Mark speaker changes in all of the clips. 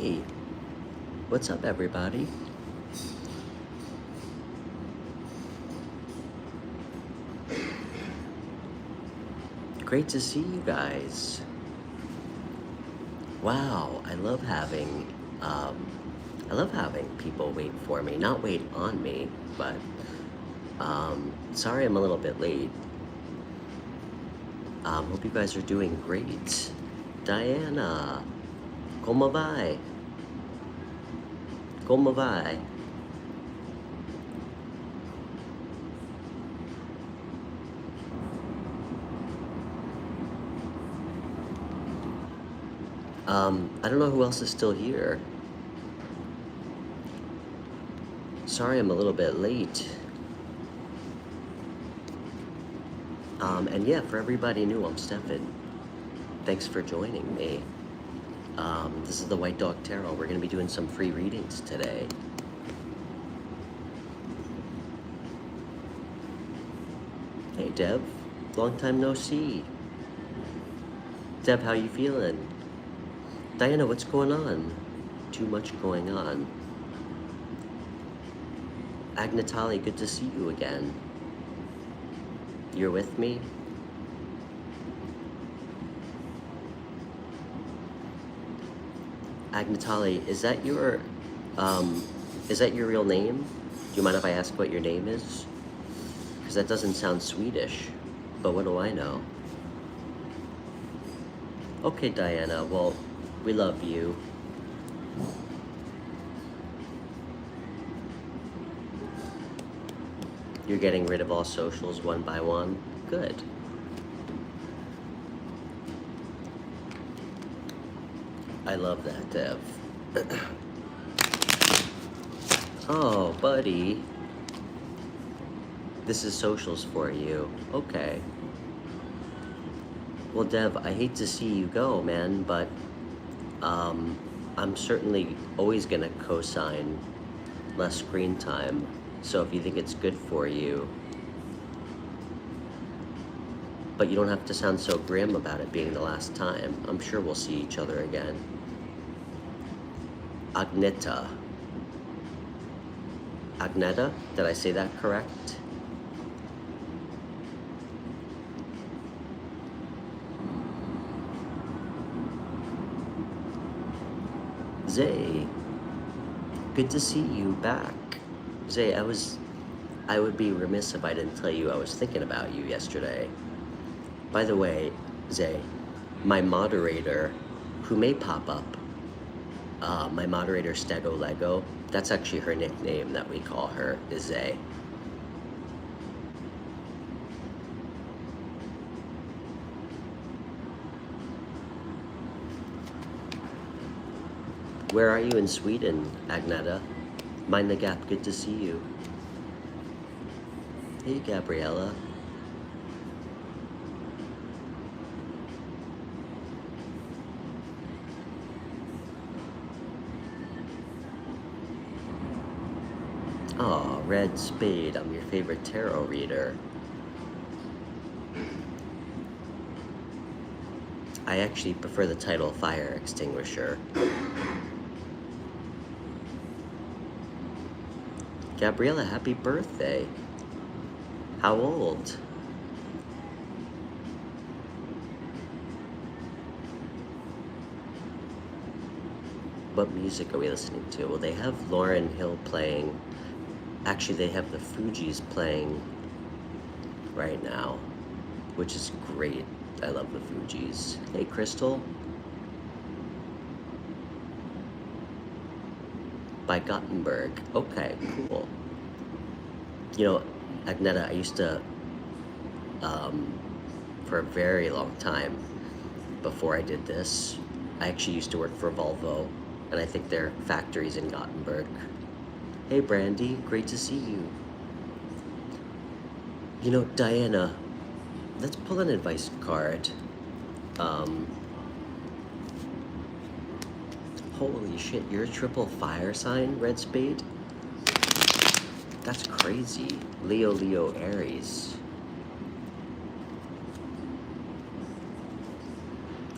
Speaker 1: Hey, what's up, everybody? Great to see you guys. Wow, I love having people wait for me. Not wait on me, but sorry I'm a little bit late. Hope you guys are doing great. Diana, como vai? Como vai? I don't know who else is still here. Sorry I'm a little bit late. And yeah, for everybody new, I'm Stefan. Thanks for joining me. This is the White Dog Tarot. We're going to be doing some free readings today. Hey, Deb. Long time no see. Deb, how you feeling? Diana, what's going on? Too much going on. Agnatali, good to see you again. You're with me? Agnatali, is that your real name? Do you mind if I ask what your name is? Because that doesn't sound Swedish, but what do I know? Okay, Diana, well, we love you. You're getting rid of all socials one by one? Good. I love that, Dev. Oh, buddy. This is socials for you. Okay. Well, Dev, I hate to see you go, man, but I'm certainly always gonna co-sign less screen time. So if you think it's good for you, but you don't have to sound so grim about it being the last time. I'm sure we'll see each other again. Agneta. Agneta? Did I say that correct? Zay. Good to see you back. Zay, I would be remiss if I didn't tell you I was thinking about you yesterday. By the way, Zay, my moderator, who may pop up, my moderator, Stego Lego, that's actually her nickname that we call her, is Zay. Where are you in Sweden, Agneta? Mind the Gap, good to see you. Hey, Gabriella. Aw, Red Spade, I'm your favorite tarot reader. I actually prefer the title Fire Extinguisher. Gabriella, happy birthday. How old? What music are we listening to? Well, they have Lauryn Hill playing. Actually, they have the Fugees playing right now, which is great. I love the Fugees. Hey, Crystal. By Gothenburg. Okay, cool. You know, Agneta, I used to, for a very long time, before I did this, I actually used to work for Volvo, and I think their factory's in Gothenburg. Hey, Brandy, great to see you. You know, Diana, let's pull an advice card. Holy shit, you're a triple fire sign, Red Spade? That's crazy. Leo, Leo, Aries.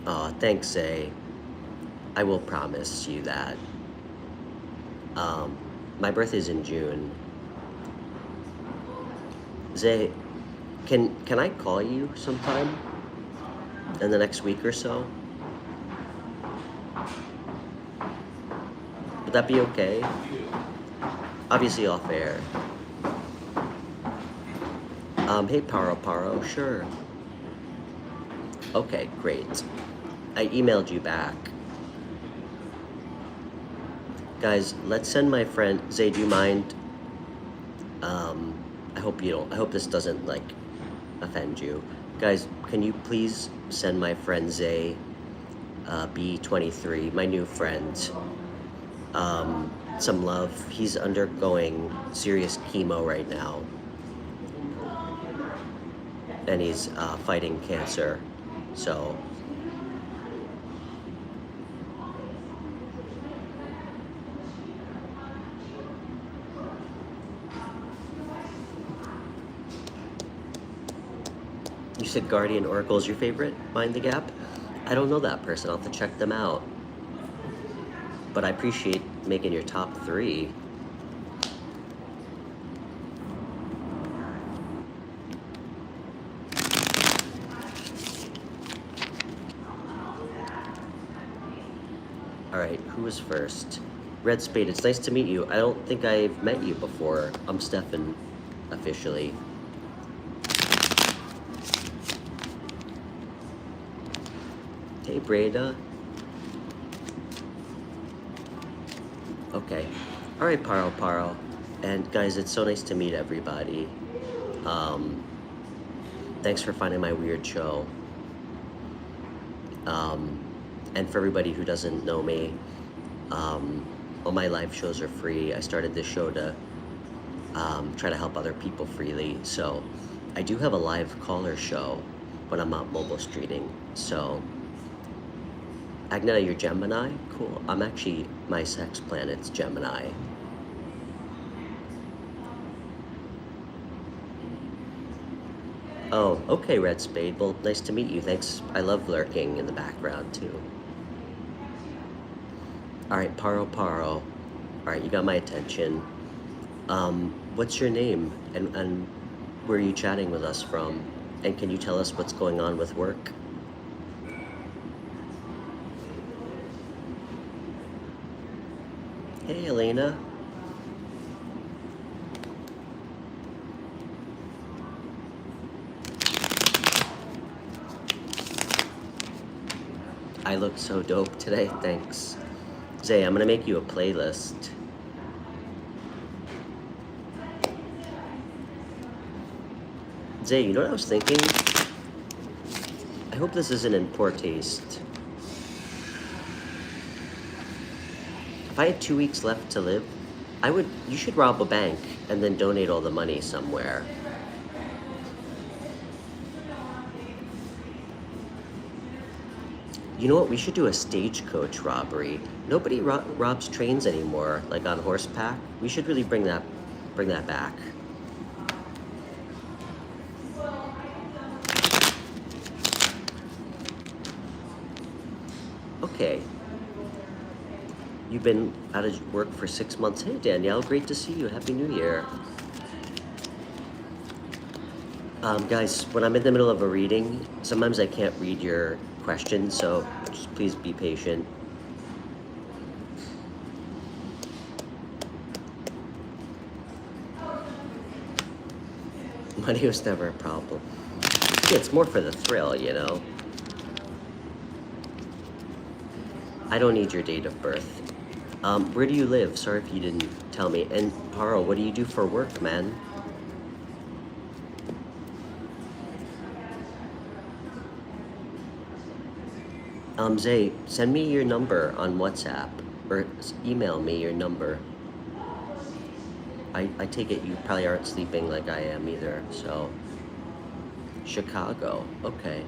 Speaker 1: Aw, thanks, Zay. I will promise you that. My birthday is in June. Zay, can I call you sometime in the next week or so? Would that be okay? Obviously off air. Hey Paro, sure. Okay, great. I emailed you back. Guys, let's send my friend, Zay, do you mind? I hope you don't, I hope this doesn't like offend you. Guys, can you please send my friend Zay, B23, my new friend, some love. He's undergoing serious chemo right now. And he's fighting cancer, so. You said Guardian Oracle is your favorite? Mind the Gap? I don't know that person. I'll have to check them out. But I appreciate making your top 3. All right, who was first? Red Spade, it's nice to meet you. I don't think I've met you before. I'm Stefan, officially. Hey, Breda. Okay. All right, Paro. And guys, it's so nice to meet everybody. Thanks for finding my weird show. And for everybody who doesn't know me, all my live shows are free. I started this show to try to help other people freely. So I do have a live caller show when I'm not mobile streaming. So Agneta, you're Gemini? Cool. I'm actually, my sex planet's Gemini. Oh, okay, Red Spade. Well, nice to meet you. Thanks. I love lurking in the background, too. All right, Paro. All right, you got my attention. What's your name? And where are you chatting with us from? And can you tell us what's going on with work? Hey, Elena. I look so dope today, thanks. Zay, I'm gonna make you a playlist. Zay, you know what I was thinking? I hope this isn't in poor taste. If I had 2 weeks left to live, you should rob a bank and then donate all the money somewhere. You know what, we should do a stagecoach robbery. Nobody robs trains anymore, like on horseback. We should really bring that back. Okay. You've been out of work for 6 months. Hey, Danielle, great to see you. Happy New Year. Guys, when I'm in the middle of a reading, sometimes I can't read your questions, so just please be patient. Money was never a problem. Yeah, it's more for the thrill, you know? I don't need your date of birth. Where do you live? Sorry if you didn't tell me. And Paro, what do you do for work, man? Zay, send me your number on WhatsApp or email me your number. I take it you probably aren't sleeping like I am either, so. Chicago, okay.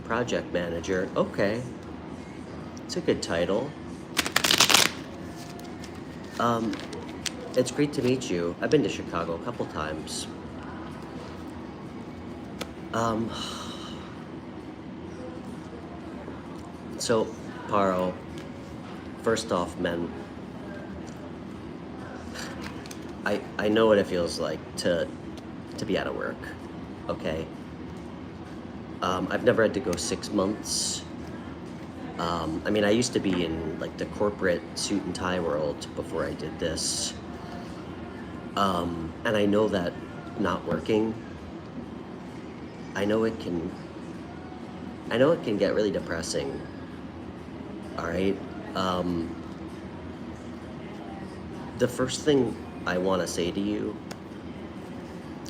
Speaker 1: Project manager, okay. It's a good title. It's great to meet you. I've been to Chicago a couple times. Um, so, Paro, first off, men, I know what it feels like to be out of work, okay? I've never had to go 6 months. I mean, I used to be in like the corporate suit and tie world before I did this. And I know that not working, I know it can get really depressing. All right. The first thing I want to say to you,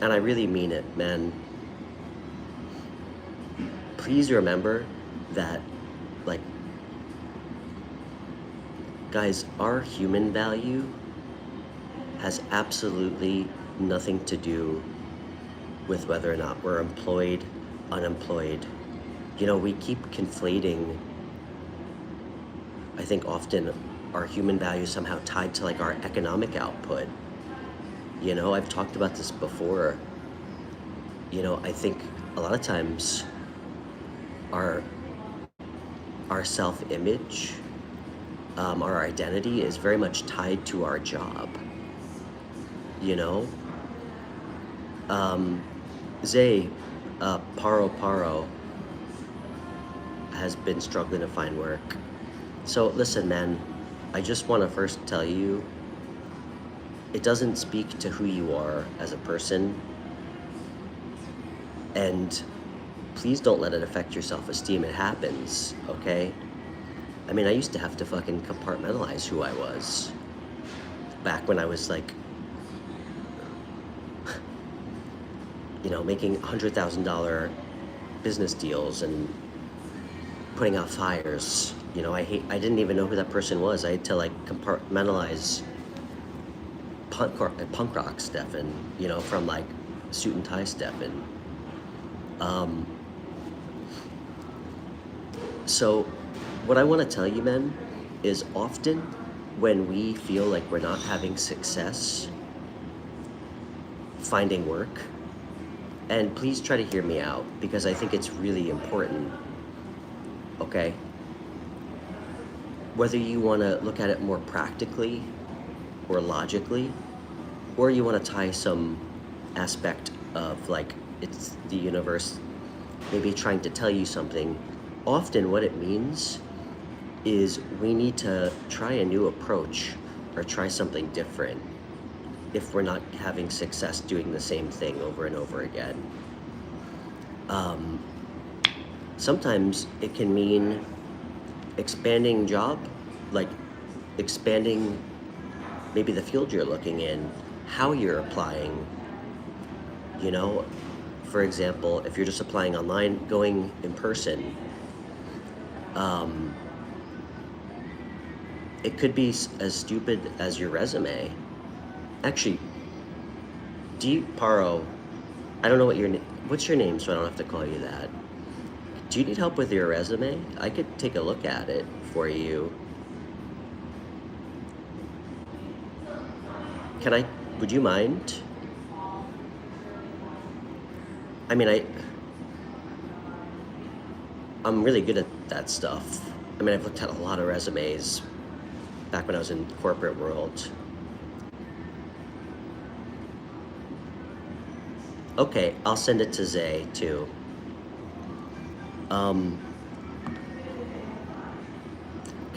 Speaker 1: and I really mean it, man, please remember that, like, guys, our human value has absolutely nothing to do with whether or not we're employed, unemployed. You know, we keep conflating, I think often, our human value is somehow tied to like our economic output. You know, I've talked about this before. You know, I think a lot of times our self-image, our identity is very much tied to our job. You know, Zay, Paro has been struggling to find work. So listen, man, I just want to first tell you, it doesn't speak to who you are as a person, and please don't let it affect your self-esteem. It happens, okay? I mean, I used to have to fucking compartmentalize who I was back when I was like, you know, making $100,000 business deals and putting out fires. You know, I didn't even know who that person was. I had to like compartmentalize punk rock Stefan, you know, from like suit and tie Stefan. So what I want to tell you, men, is often when we feel like we're not having success finding work, and please try to hear me out because I think it's really important, okay? Whether you want to look at it more practically or logically, or you want to tie some aspect of like it's the universe maybe trying to tell you something, often what it means is we need to try a new approach or try something different if we're not having success doing the same thing over and over again. Sometimes it can mean expanding job, like expanding maybe the field you're looking in, how you're applying. You know, for example, if you're just applying online, going in person. It could be as stupid as your resume. Actually, Paro, I don't know what's your name, so I don't have to call you that. Do you need help with your resume? I could take a look at it for you. Would you mind? I mean, I'm really good at that stuff. I mean, I've looked at a lot of resumes back when I was in the corporate world. Okay, I'll send it to Zay too. Can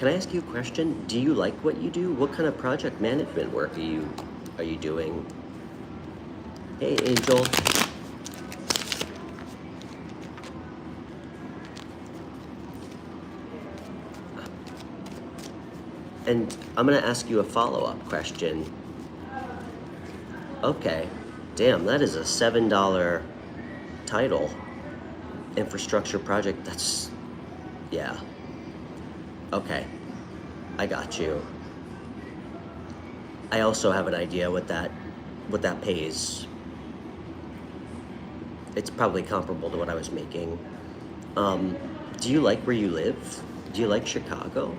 Speaker 1: I ask you a question? Do you like what you do? What kind of project management work are you doing? Hey, Angel. And I'm gonna ask you a follow-up question. Okay, damn, that is a $7 title. Infrastructure project, yeah. Okay, I got you. I also have an idea what that pays. It's probably comparable to what I was making. Do you like where you live? Do you like Chicago?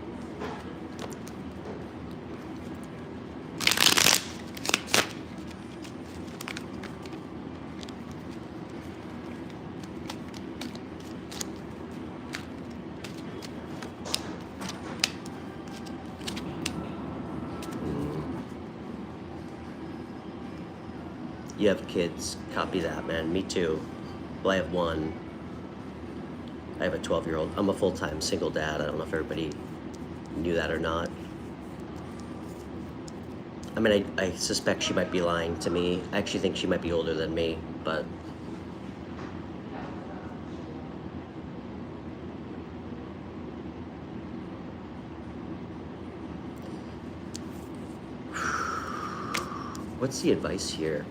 Speaker 1: You have kids. Copy that, man. Me too. Well, I have one. I have a 12-year-old. I'm a full-time single dad. I don't know if everybody knew that or not. I mean, I suspect she might be lying to me. I actually think she might be older than me, but... What's the advice here?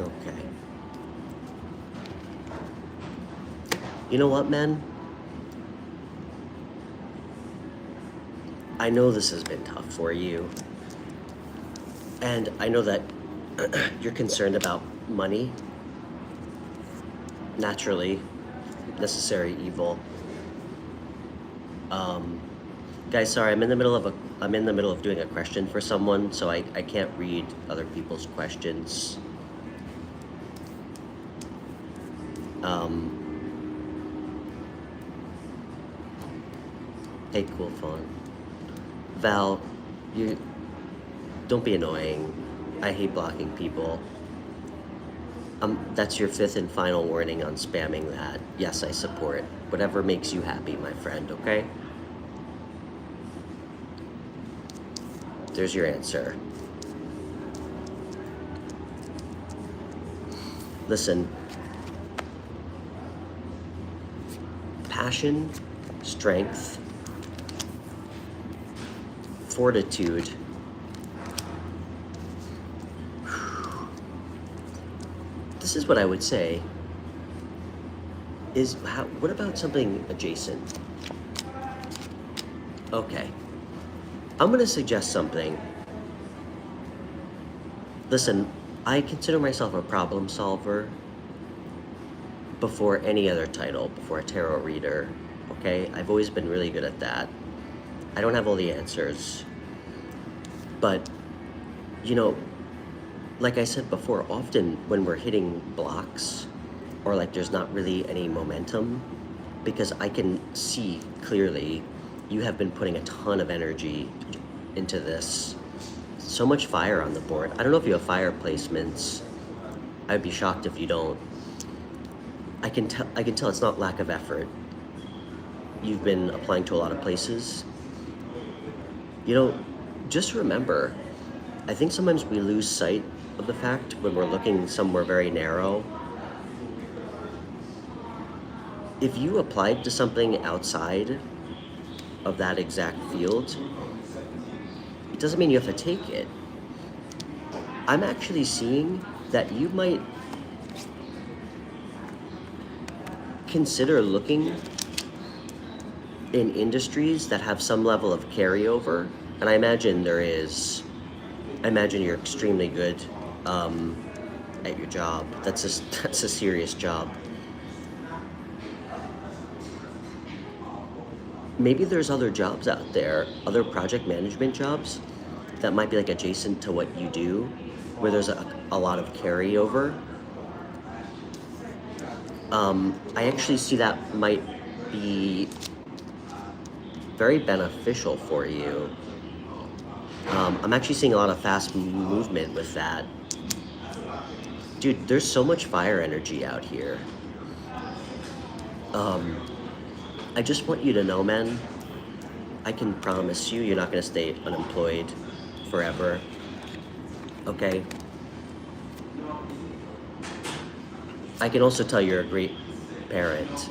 Speaker 1: Okay. You know what, men? I know this has been tough for you. And I know that you're concerned about money. Naturally, necessary evil. Guys, sorry, I'm in the middle of doing a question for someone, so I can't read other people's questions. Hey, cool phone. Val, you don't be annoying. I hate blocking people. That's your 5th and final warning on spamming that. Yes, I support. Whatever makes you happy, my friend, okay? There's your answer. Listen. Passion, strength, fortitude. This is what I would say is, what about something adjacent? Okay. I'm going to suggest something. Listen, I consider myself a problem solver before any other title, before a tarot reader, okay? I've always been really good at that. I don't have all the answers. But, you know, like I said before, often when we're hitting blocks or like there's not really any momentum, because I can see clearly you have been putting a ton of energy into this. So much fire on the board. I don't know if you have fire placements. I'd be shocked if you don't. I can tell it's not lack of effort. You've been applying to a lot of places. You know, just remember, I think sometimes we lose sight of the fact when we're looking somewhere very narrow. If you applied to something outside of that exact field, it doesn't mean you have to take it. I'm actually seeing that you might consider looking in industries that have some level of carryover, and I imagine there is. I imagine you're extremely good at your job. That's a serious job. Maybe there's other jobs out there, other project management jobs that might be like adjacent to what you do, where there's a lot of carryover. I actually see that might be very beneficial for you. I'm actually seeing a lot of fast movement with that. Dude, there's so much fire energy out here. I just want you to know, man, I can promise you, you're not going to stay unemployed forever. Okay? I can also tell you're a great parent.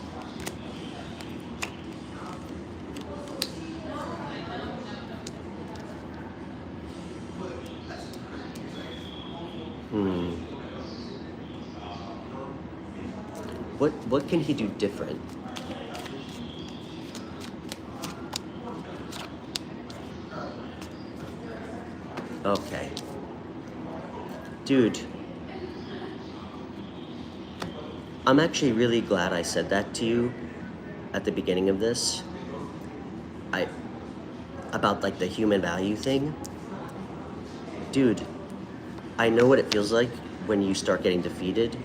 Speaker 1: What can he do different? Okay. Dude, I'm actually really glad I said that to you at the beginning of this. About like the human value thing. Dude, I know what it feels like when you start getting defeated.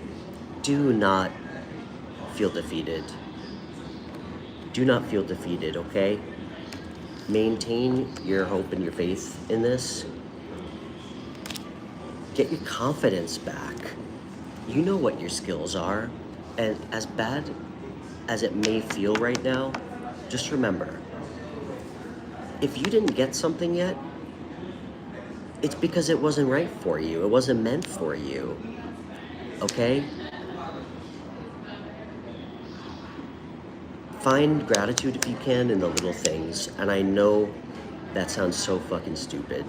Speaker 1: Do not feel defeated. do not feel defeated, okay? Maintain your hope and your faith in this. Get your confidence back. You know what your skills are, and as bad as it may feel right now, just remember, if you didn't get something yet, it's because it wasn't right for you. It wasn't meant for you, okay? Find gratitude if you can in the little things, and I know that sounds so fucking stupid.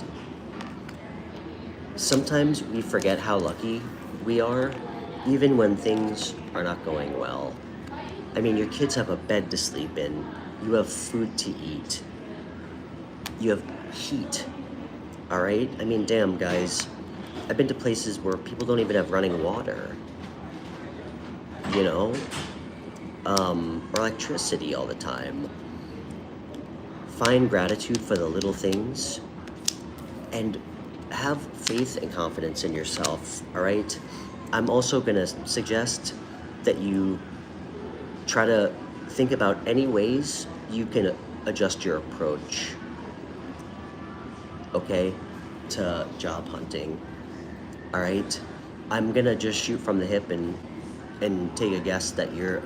Speaker 1: Sometimes we forget how lucky we are, even when things are not going well. I mean, your kids have a bed to sleep in, you have food to eat, you have heat, all right? I mean, damn, guys, I've been to places where people don't even have running water, you know? Or electricity all the time. Find gratitude for the little things and have faith and confidence in yourself, all right? I'm also gonna suggest that you try to think about any ways you can adjust your approach, okay, to job hunting, all right? I'm gonna just shoot from the hip and take a guess that you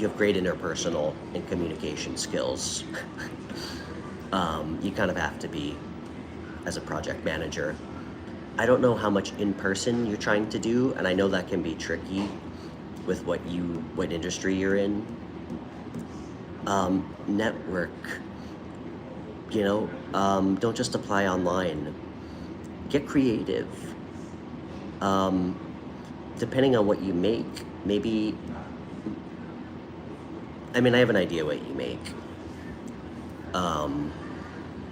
Speaker 1: have great interpersonal and communication skills. You kind of have to be as a project manager. I don't know how much in person you're trying to do, and I know that can be tricky with what industry you're in. Network, you know, don't just apply online. Get creative. Depending on what you make, maybe, I mean, I have an idea what you make.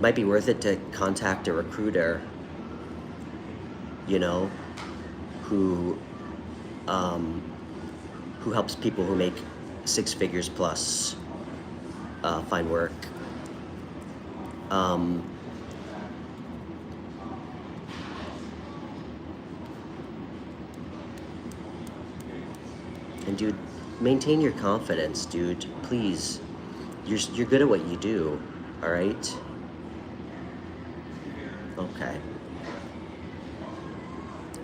Speaker 1: Might be worth it to contact a recruiter, you know, who helps people who make 6 figures plus find work. And dude, maintain your confidence, dude. Please, you're good at what you do. All right. Okay.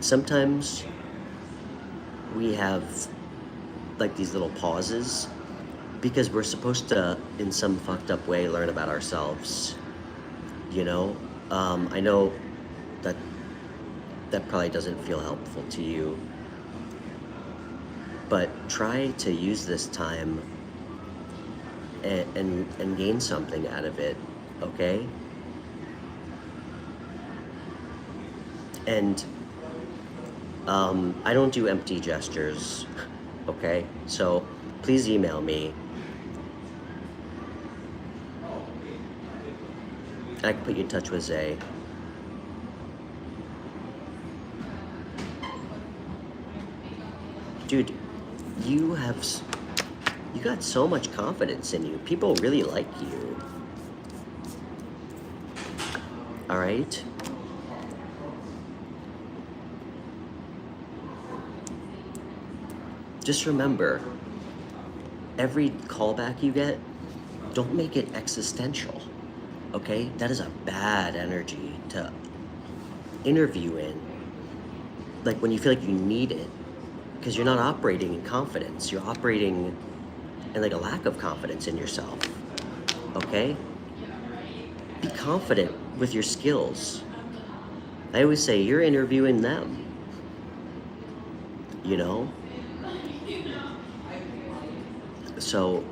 Speaker 1: Sometimes we have like these little pauses because we're supposed to, in some fucked up way, learn about ourselves. You know, I know that probably doesn't feel helpful to you, but try to use this time and gain something out of it, okay? And I don't do empty gestures, okay? So please email me. I can put you in touch with Zay. Dude, you got so much confidence in you. People really like you. All right? Just remember, every callback you get, don't make it existential, okay? That is a bad energy to interview in. Like when you feel like you need it, because you're not operating in confidence. You're operating in like a lack of confidence in yourself, okay? Be confident with your skills. I always say you're interviewing them, you know? So,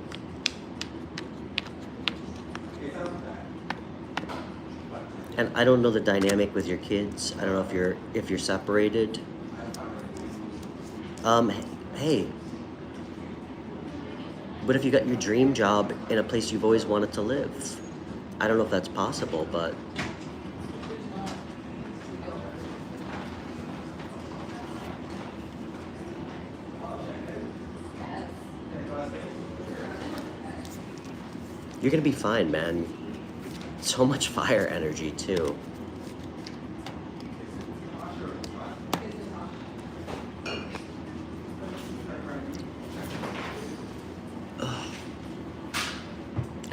Speaker 1: and I don't know the dynamic with your kids. I don't know if you're separated. Hey, what if you got your dream job in a place you've always wanted to live? I don't know if that's possible, but you're gonna be fine, man. So much fire energy, too.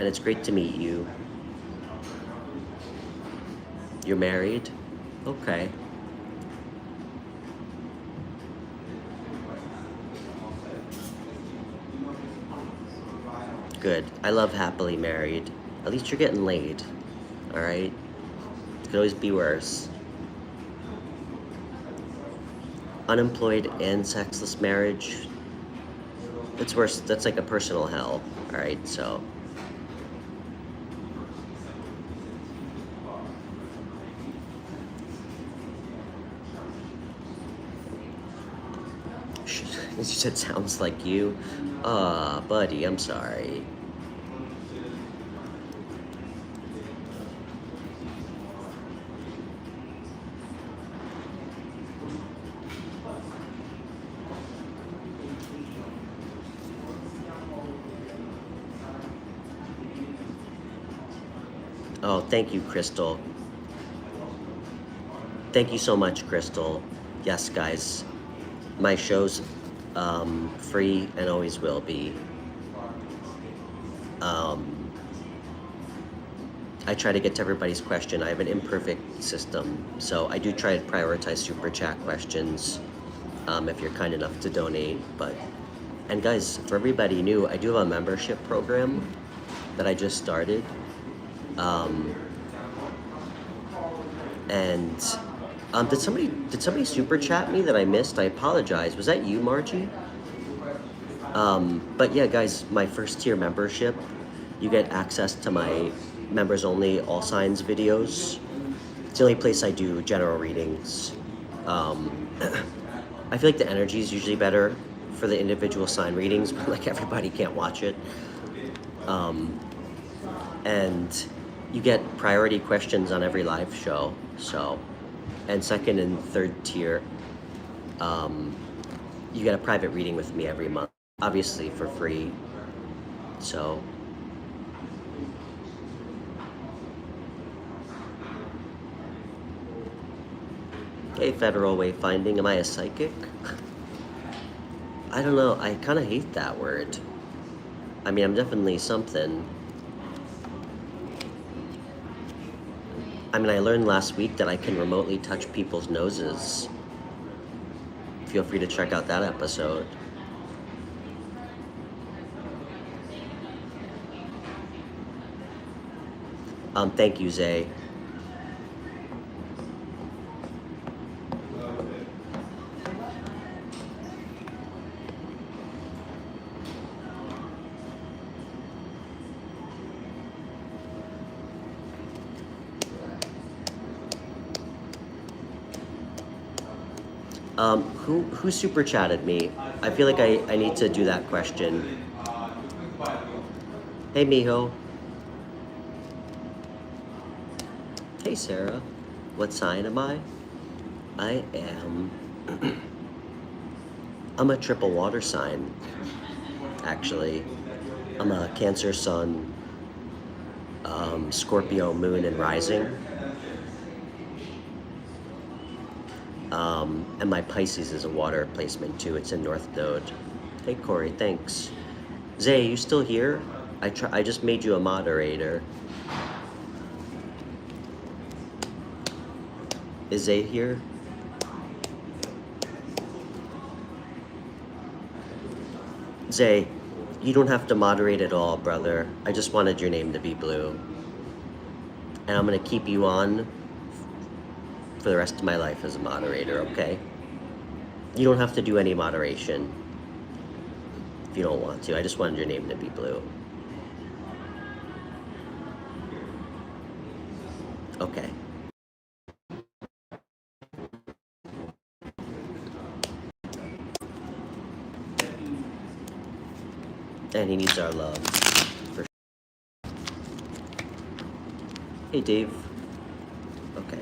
Speaker 1: and it's great to meet you. You're married? Okay. Good. I love happily married. At least you're getting laid. All right? It could always be worse. Unemployed and sexless marriage. It's worse. That's like a personal hell. All right? So. You said sounds like you. Buddy, I'm sorry. Oh, thank you, Crystal. Thank you so much, Crystal. Yes, guys. My show's free and always will be. I try to get to everybody's question. I have an imperfect system, so I do try to prioritize super chat questions if you're kind enough to donate. And guys, for everybody new, I do have a membership program that I just started. Did somebody super chat me that I missed? I apologize. Was that you, Margie? But yeah, guys, my first tier membership, you get access to my members only all signs videos. It's the only place I do general readings. I feel like the energy is usually better for the individual sign readings, but like everybody can't watch it. And you get priority questions on every live show. So, and second and third tier, you get a private reading with me every month, obviously for free. So, hey, Federal Wayfinding, am I a psychic? I don't know, I kind of hate that word. I mean, I'm definitely something. I mean, I learned last week that I can remotely touch people's noses. Feel free to check out that episode. Thank you, Zay. Who super chatted me? I feel like I need to do that question. Hey, Miho. Hey, Sarah. What sign am I? I am... I'm a triple water sign, actually. I'm a Cancer Sun, Scorpio Moon and Rising. And my Pisces is a water placement too. It's in North Node. Hey, Corey, thanks. Zay, you still here? I just made you a moderator. Is Zay here? Zay, you don't have to moderate at all, brother. I just wanted your name to be blue. And I'm gonna keep you on for the rest of my life as a moderator, okay? You don't have to do any moderation if you don't want to. I just wanted your name to be blue. Okay. And he needs our love. For sure. Hey, Dave. Okay.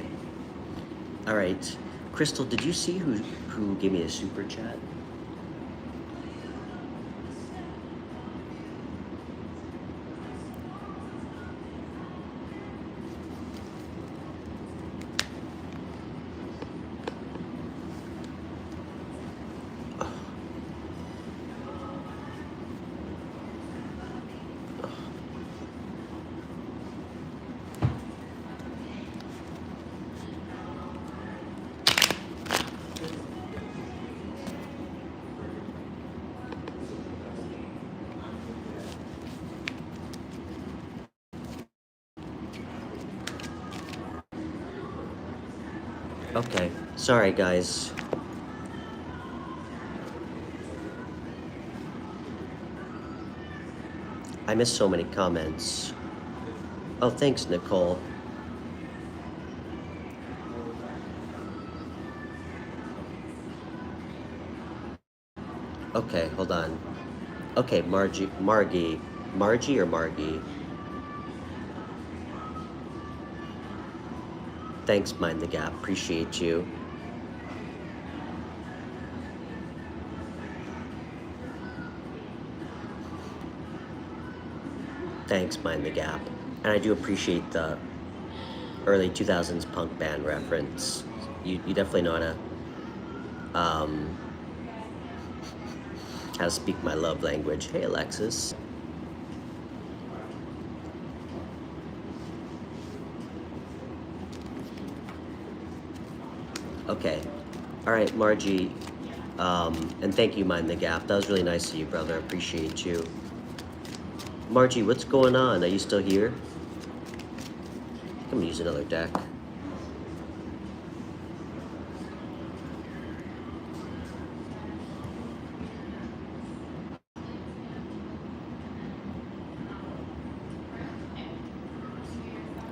Speaker 1: All right. Crystal, did you see who gave me a super chat? Okay, sorry guys. I missed so many comments. Oh, thanks, Nicole. Okay, hold on. Okay, Margie or Margie? Thanks, Mind the Gap. Appreciate you. Thanks, Mind the Gap. And I do appreciate the early 2000s punk band reference. You definitely know how to speak my love language. Hey, Alexis. Okay. All right, Margie. And thank you, Mind the Gap. That was really nice of you, brother. I appreciate you. Margie, what's going on? Are you still here? I'm gonna use another deck.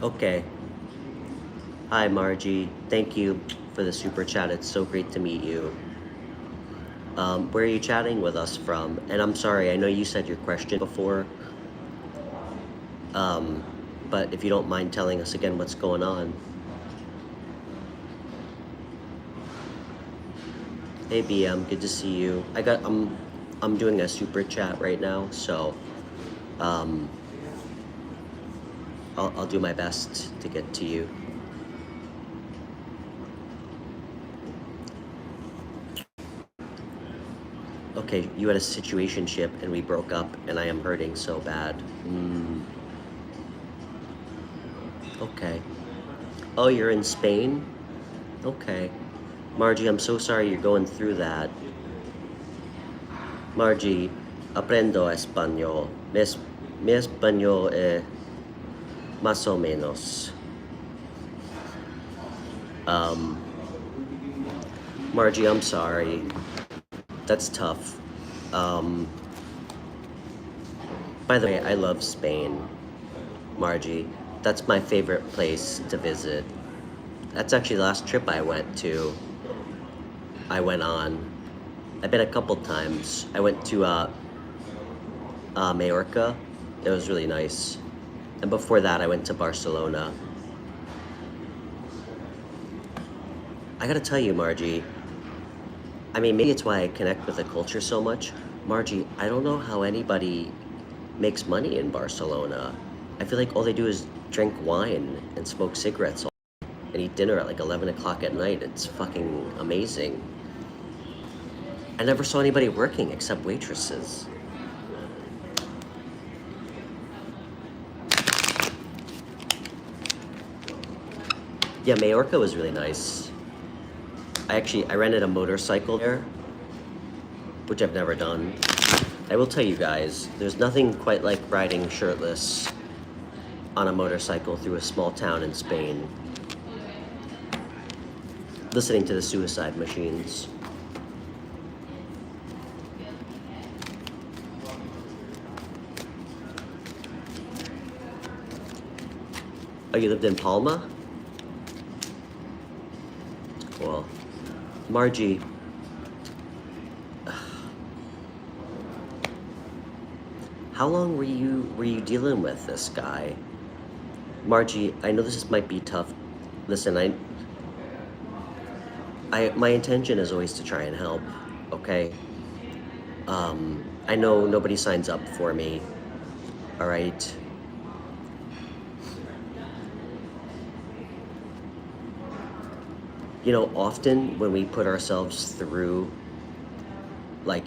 Speaker 1: Okay. Hi, Margie. Thank you for the super chat. It's so great to meet you. Where are you chatting with us from? And I'm sorry, I know you said your question before. But if you don't mind telling us again what's going on. Hey BM, good to see you. I'm doing a super chat right now, so I'll do my best to get to you. Okay, you had a situationship and we broke up and I am hurting so bad. Okay. Oh, you're in Spain? Okay. Margie, I'm so sorry you're going through that. Margie, aprendo español. Mi español es más o menos. Margie, I'm sorry. That's tough. By the way, I love Spain. Margie, that's my favorite place to visit. That's actually the last trip I went on. I've been a couple times. I went to Majorca. It was really nice. And before that, I went to Barcelona. I gotta tell you, Margie, I mean, maybe it's why I connect with the culture so much. Margie, I don't know how anybody makes money in Barcelona. I feel like all they do is drink wine and smoke cigarettes and eat dinner at like 11 o'clock at night. It's fucking amazing. I never saw anybody working except waitresses. Yeah, Majorca was really nice. I rented a motorcycle there, which I've never done. I will tell you guys, there's nothing quite like riding shirtless on a motorcycle through a small town in Spain, listening to the Suicide Machines. Oh, you lived in Palma? Cool. Margie, how long were you dealing with this guy? Margie, I know this might be tough. Listen, my intention is always to try and help, okay? I know nobody signs up for me, all right? You know, often when we put ourselves through, like,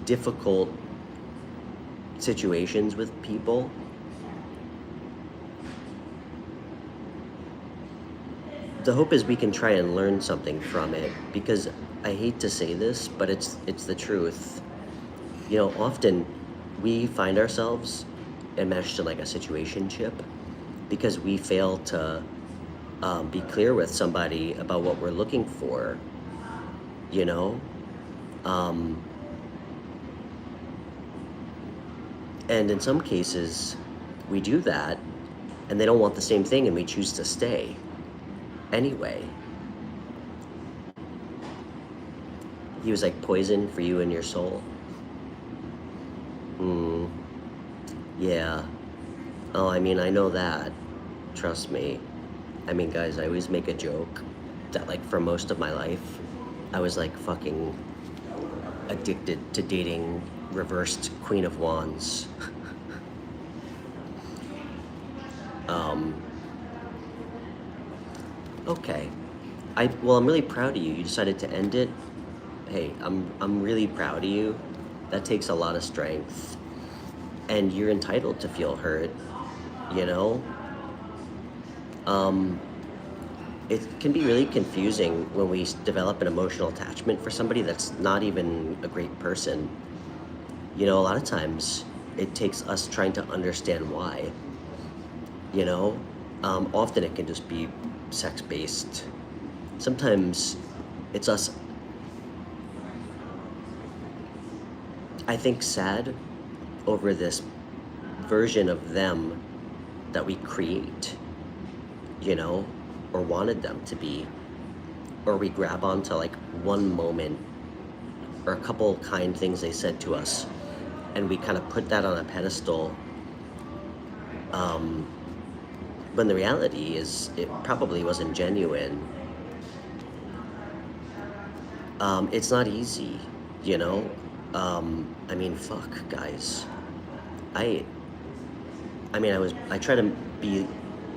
Speaker 1: difficult situations with people, the hope is we can try and learn something from it, because I hate to say this, but it's the truth. You know, often we find ourselves enmeshed in like a situationship, because we fail to be clear with somebody about what we're looking for, you know? And in some cases, we do that, and they don't want the same thing, and we choose to stay anyway. He was like poison for you and your soul. Yeah. Oh, I mean, I know that. Trust me. I mean, guys, I always make a joke that, like, for most of my life, I was, like, fucking addicted to dating reversed Queen of Wands. Okay. Well, I'm really proud of you. You decided to end it. Hey, I'm really proud of you. That takes a lot of strength. And you're entitled to feel hurt, you know? It can be really confusing when we develop an emotional attachment for somebody that's not even a great person. You know, a lot of times it takes us trying to understand why, you know? Often it can just be sex-based. Sometimes it's us, I think, sad over this version of them that we create, you know, or wanted them to be, or we grab onto like one moment or a couple kind things they said to us, and we kind of put that on a pedestal, when the reality is it probably wasn't genuine. It's not easy, you know? I mean, fuck, guys. I try to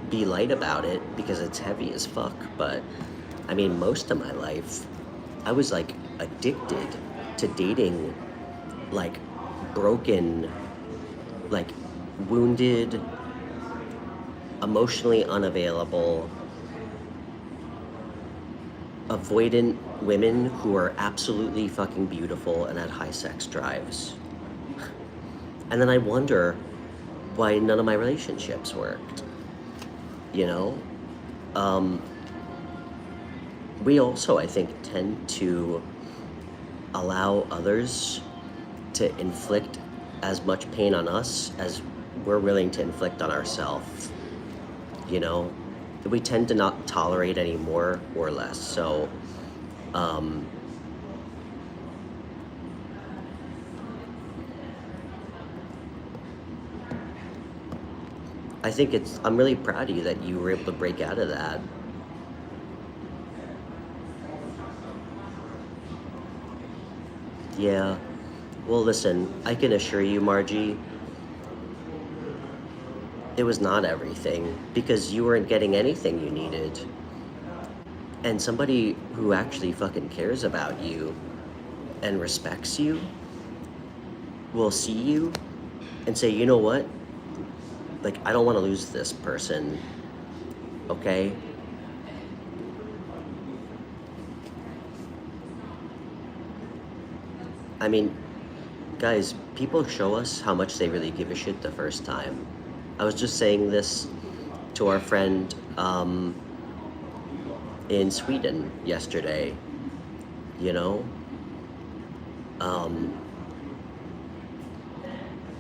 Speaker 1: be light about it because it's heavy as fuck, but I mean, most of my life, I was like addicted to dating like broken, like wounded, emotionally unavailable, avoidant women who are absolutely fucking beautiful and had high sex drives. And then I wonder why none of my relationships worked, you know? We also, I think, tend to allow others to inflict as much pain on us as we're willing to inflict on ourselves, you know? We tend to not tolerate any more or less. So, I think I'm really proud of you that you were able to break out of that. Yeah. Well, listen, I can assure you, Margie, it was not everything, because you weren't getting anything you needed. And somebody who actually fucking cares about you and respects you will see you and say, you know what? Like, I don't want to lose this person, okay? I mean, guys, people show us how much they really give a shit the first time. I was just saying this to our friend in Sweden yesterday, you know?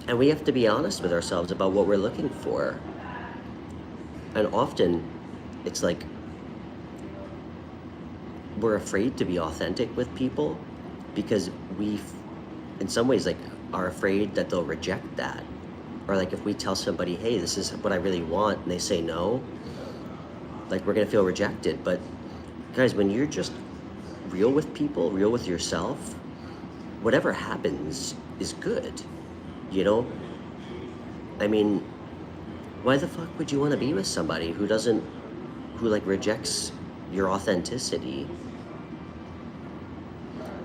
Speaker 1: And we have to be honest with ourselves about what we're looking for. And often, it's like, we're afraid to be authentic with people because we, in some ways, like, are afraid that they'll reject that. Or like if we tell somebody, hey, this is what I really want, and they say no, like, we're gonna feel rejected. But guys, when you're just real with people, real with yourself, whatever happens is good, you know? I mean, why the fuck would you want to be with somebody who like rejects your authenticity?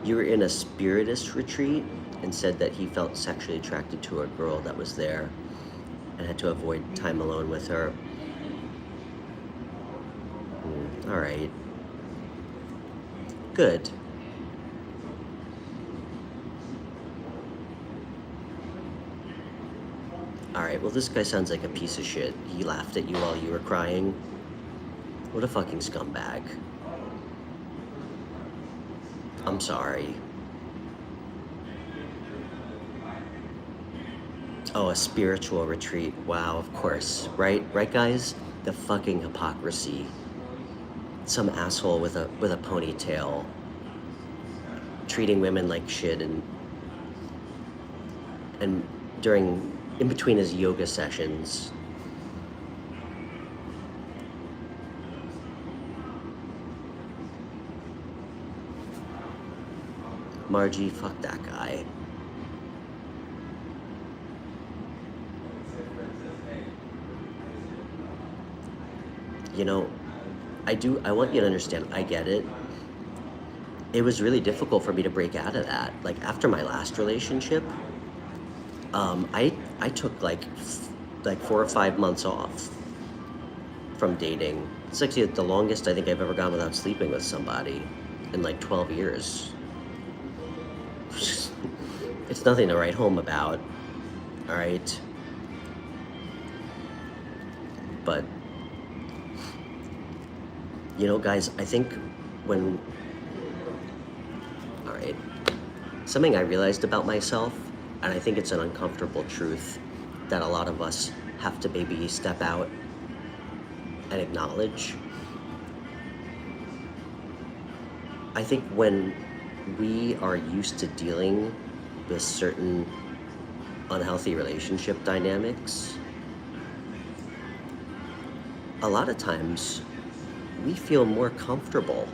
Speaker 1: You were in a spiritist retreat and said that he felt sexually attracted to a girl that was there and had to avoid time alone with her. All right. Good. Alright, well this guy sounds like a piece of shit. He laughed at you while you were crying. What a fucking scumbag. I'm sorry. Oh, a spiritual retreat. Wow, of course. Right? Right, guys? The fucking hypocrisy. Some asshole with a ponytail treating women like shit and in between his yoga sessions. Margie, fuck that guy. You know, I want you to understand, I get it. It was really difficult for me to break out of that. Like, after my last relationship, I took like 4 or 5 months off from dating. It's actually the longest I think I've ever gone without sleeping with somebody in like 12 years. It's nothing to write home about, all right? But, you know, guys, I think when, all right, something I realized about myself, and I think it's an uncomfortable truth that a lot of us have to maybe step out and acknowledge. I think when we are used to dealing with certain unhealthy relationship dynamics, a lot of times we feel more comfortable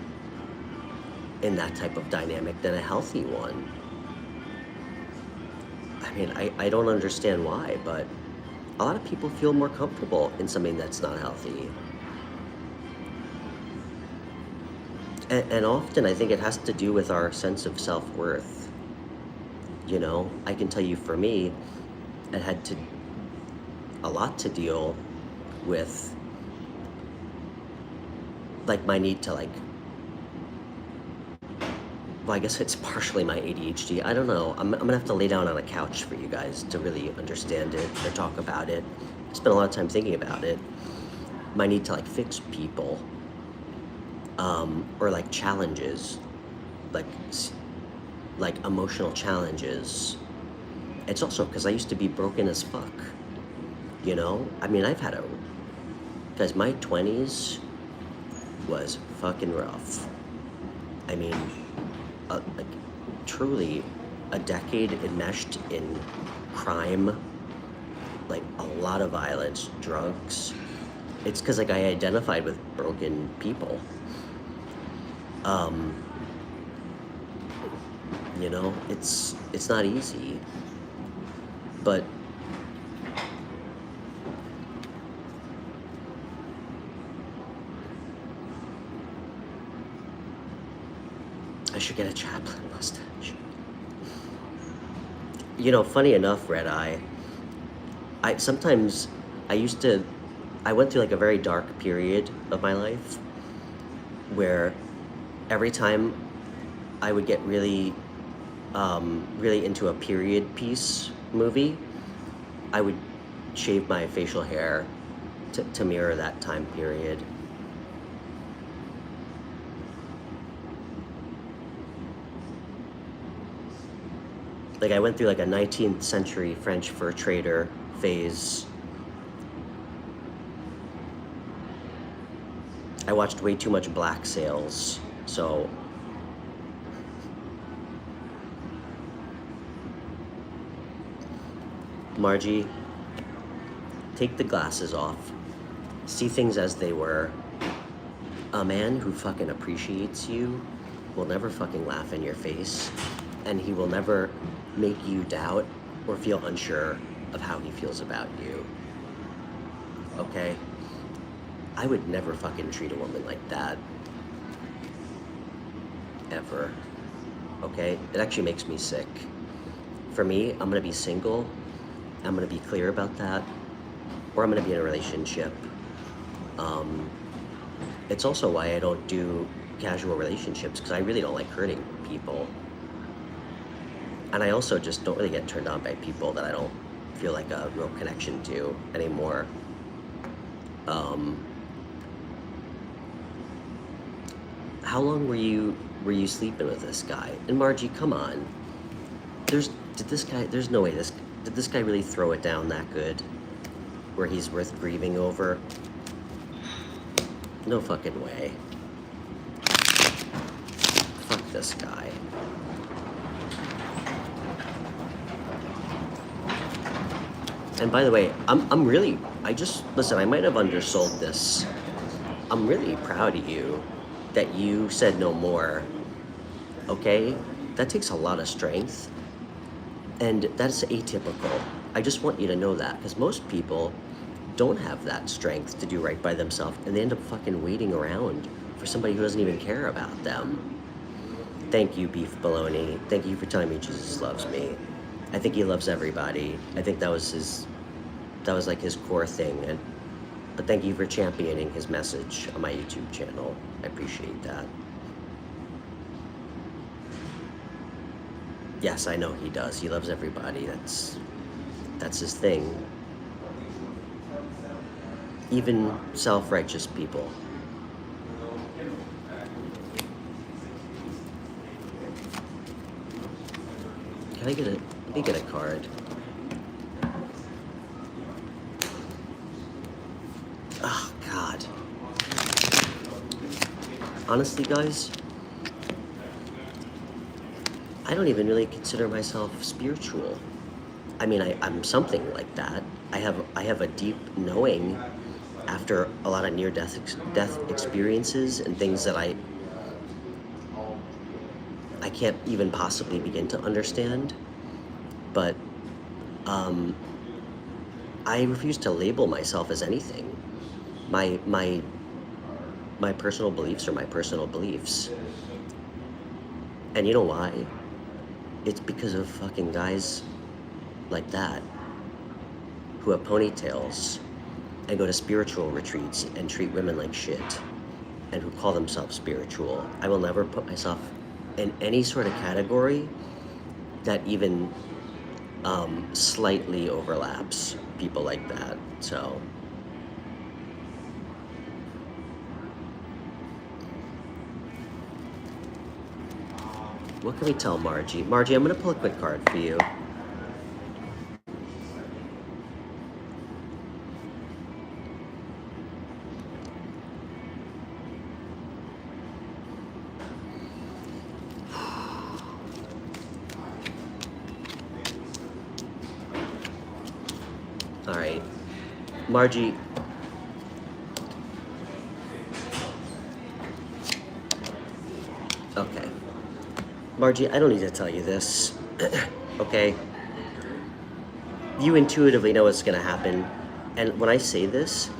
Speaker 1: in that type of dynamic than a healthy one. I mean, I don't understand why, but a lot of people feel more comfortable in something that's not healthy. And often I think it has to do with our sense of self-worth. You know, I can tell you for me, it had a lot to deal with like my need to like, well, I guess it's partially my ADHD. I don't know. I'm gonna have to lay down on a couch for you guys to really understand it or talk about it. I spent a lot of time thinking about it. My need to like fix people, or like challenges, like emotional challenges. It's also because I used to be broken as fuck. You know, I mean, because my 20s was fucking rough. I mean, like truly a decade enmeshed in crime, like a lot of violence, drugs. It's because like I identified with broken people. You know, it's not easy, but I should get a chaplain mustache. You know, funny enough, Red Eye, I went through like a very dark period of my life where every time I would get really into a period piece movie, I would shave my facial hair to mirror that time period. Like I went through like a 19th century French fur trader phase. I watched way too much Black Sails, so Margie, take the glasses off. See things as they were. A man who fucking appreciates you will never fucking laugh in your face, and he will never make you doubt or feel unsure of how he feels about you. Okay? I would never fucking treat a woman like that. Ever. Okay? It actually makes me sick. For me, I'm gonna be single. I'm gonna be clear about that. Or I'm gonna be in a relationship. It's also why I don't do casual relationships, because I really don't like hurting people. And I also just don't really get turned on by people that I don't feel like a real connection to anymore. How long were you sleeping with this guy? And Margie, come on. There's no way did this guy really throw it down that good? Where he's worth grieving over? No fucking way. Fuck this guy. And by the way, listen, I might have undersold this. I'm really proud of you that you said no more, okay? That takes a lot of strength, and that's atypical. I just want you to know that, because most people don't have that strength to do right by themselves, and they end up fucking waiting around for somebody who doesn't even care about them. Thank you, Beef Baloney. Thank you for telling me Jesus loves me. I think he loves everybody. I think that was like his core thing. But thank you for championing his message on my YouTube channel. I appreciate that. Yes, I know he does. He loves everybody. That's his thing. Even self-righteous people. Let me get a card. Oh, God. Honestly, guys, I don't even really consider myself spiritual. I mean, I'm something like that. I have a deep knowing after a lot of near-death experiences and things that I can't even possibly begin to understand. But I refuse to label myself as anything. My personal beliefs are my personal beliefs. And you know why? It's because of fucking guys like that who have ponytails and go to spiritual retreats and treat women like shit and who call themselves spiritual. I will never put myself in any sort of category that even slightly overlaps people like that. So what can we tell Margie? Margie, I'm gonna pull a quick card for you. All right, Margie. Okay. Margie, I don't need to tell you this, okay? You intuitively know what's gonna happen. And when I say this,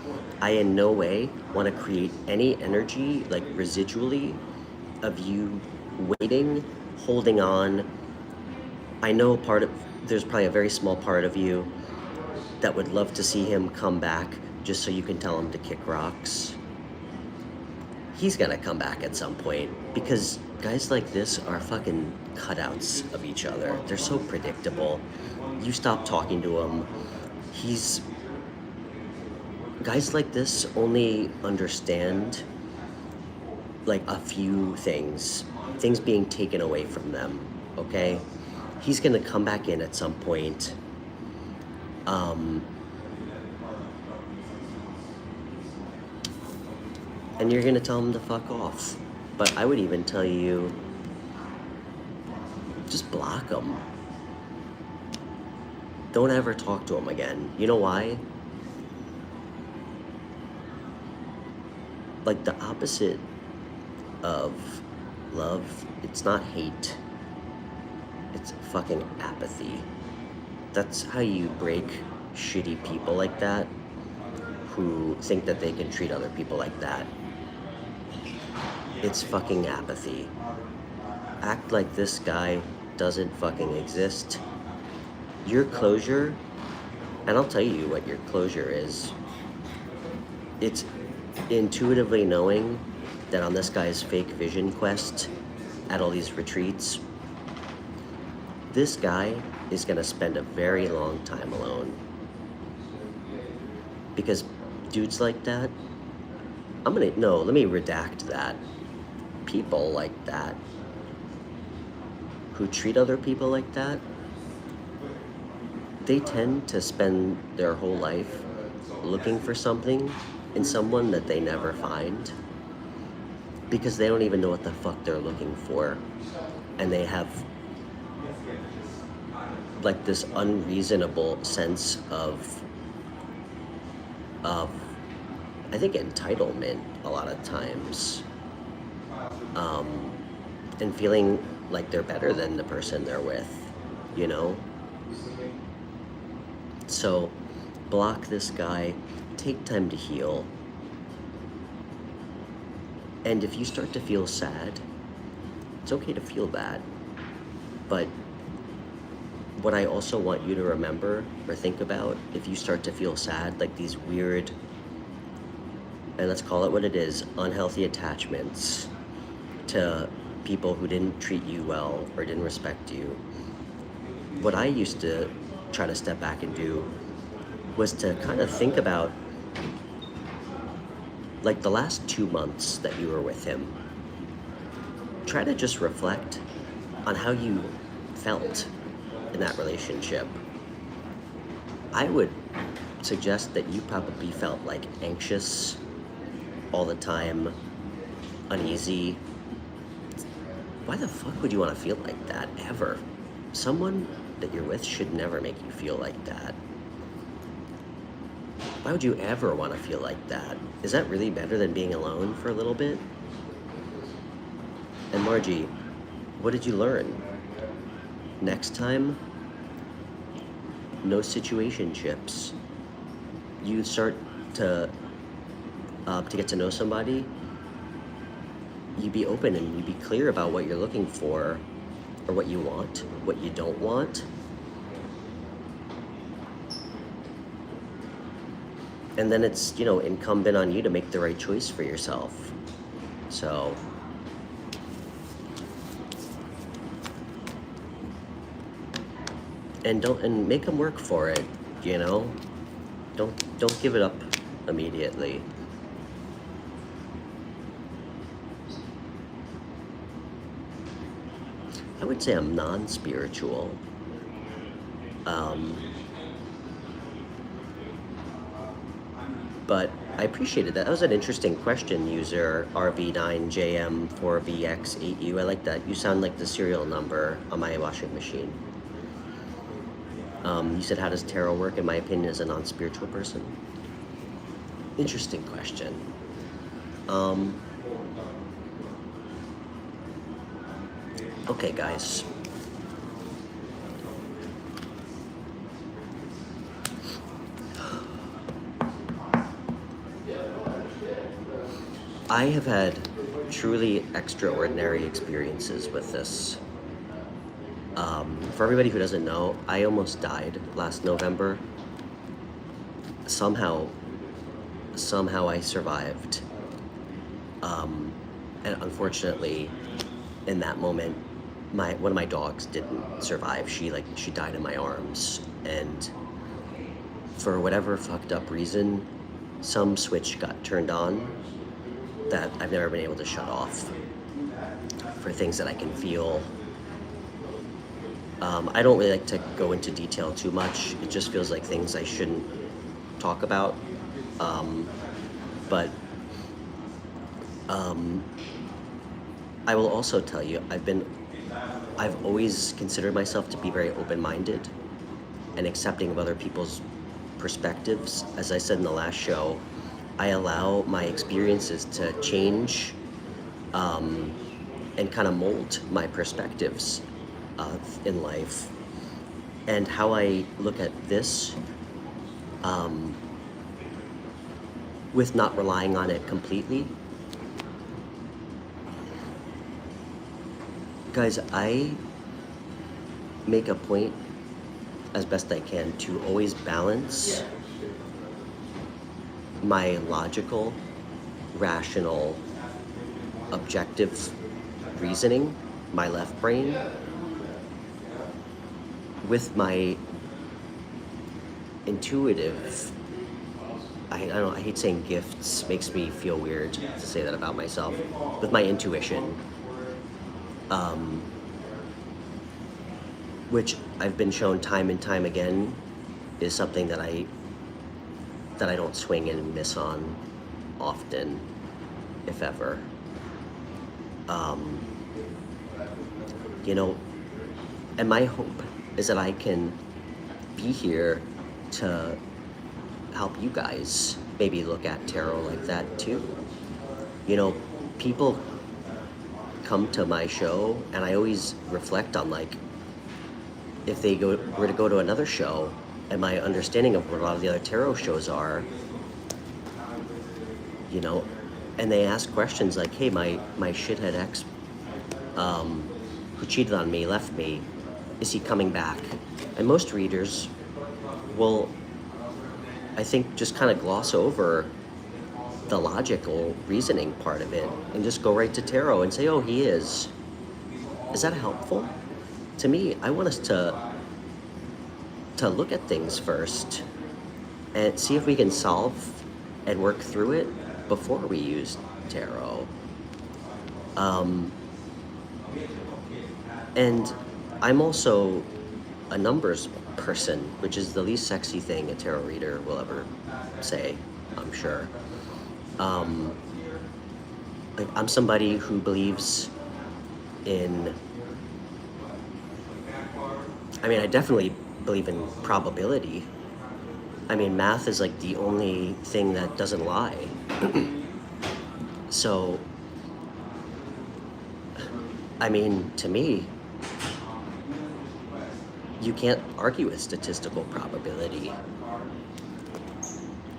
Speaker 1: I in no way wanna create any energy, like residually, of you waiting, holding on. I know there's probably a very small part of you that would love to see him come back just so you can tell him to kick rocks. He's gonna come back at some point because guys like this are fucking cutouts of each other. They're so predictable. You stop talking to him. Guys like this only understand like a few things being taken away from them, okay? He's gonna come back in at some point. And you're gonna tell him to fuck off. But I would even tell you, just block him. Don't ever talk to him again. You know why? Like the opposite of love, it's not hate. It's fucking apathy. That's how you break shitty people like that who think that they can treat other people like that. It's fucking apathy. Act like this guy doesn't fucking exist. Your closure, and I'll tell you what your closure is. It's intuitively knowing that on this guy's fake vision quest at all these retreats, this guy is going to spend a very long time alone. Because dudes like that, let me redact that. People like that, who treat other people like that, they tend to spend their whole life looking for something in someone that they never find, because they don't even know what the fuck they're looking for. And they have like this unreasonable sense of I think entitlement a lot of times, and feeling like they're better than the person they're with, you know? So block this guy, take time to heal. And if you start to feel sad, it's okay to feel bad. But what I also want you to remember or think about, if you start to feel sad, like these weird, and let's call it what it is, unhealthy attachments to people who didn't treat you well or didn't respect you. What I used to try to step back and do was to kind of think about like the last 2 months that you were with him. Try to just reflect on how you felt in that relationship. I would suggest that you probably felt like anxious all the time, uneasy. Why the fuck would you want to feel like that ever? Someone that you're with should never make you feel like that. Why would you ever want to feel like that? Is that really better than being alone for a little bit? And Margie, what did you learn? Next time, no situationships. You start to get to know somebody, you be open and you be clear about what you're looking for, or what you want, what you don't want. And then it's, incumbent on you to make the right choice for yourself. So, and make them work for it, Don't give it up immediately. I would say I'm non-spiritual. But I appreciated that. That was an interesting question, user RV9JM4BX8U. I like that. You sound like the serial number on my washing machine. You said, how does tarot work, in my opinion, as a non-spiritual person? Interesting question. Okay, guys. I have had truly extraordinary experiences with this. For everybody who doesn't know, I almost died last November. Somehow I survived. And unfortunately, in that moment, one of my dogs didn't survive. She died in my arms. And for whatever fucked up reason, some switch got turned on that I've never been able to shut off for things that I can feel. I don't really like to go into detail too much. It just feels like things I shouldn't talk about. But I will also tell you, I've always considered myself to be very open-minded and accepting of other people's perspectives. As I said in the last show, I allow my experiences to change and kind of mold my perspectives in life. And how I look at this, with not relying on it completely. Guys, I make a point as best I can to always balance my logical, rational, objective reasoning, my left brain, with my intuitive, I don't know, I hate saying gifts, makes me feel weird to say that about myself, with my intuition, which I've been shown time and time again is something that I don't swing and miss on often, if ever. You know, and my hope is that I can be here to help you guys maybe look at tarot like that too. You know, people come to my show and I always reflect on, like, if they were to go to another show and my understanding of what a lot of the other tarot shows are, you know, and they ask questions like, hey, my shithead ex who cheated on me, left me, is he coming back? And most readers will, I think, just kind of gloss over the logical reasoning part of it and just go right to tarot and say, oh, he is. Is that helpful? To me, I want us to look at things first and see if we can solve and work through it before we use tarot. And I'm also a numbers person, which is the least sexy thing a tarot reader will ever say, I'm sure. Like, I'm somebody who believes in, I mean, I definitely believe in probability. I mean, math is like the only thing that doesn't lie. So, I mean, to me, you can't argue with statistical probability.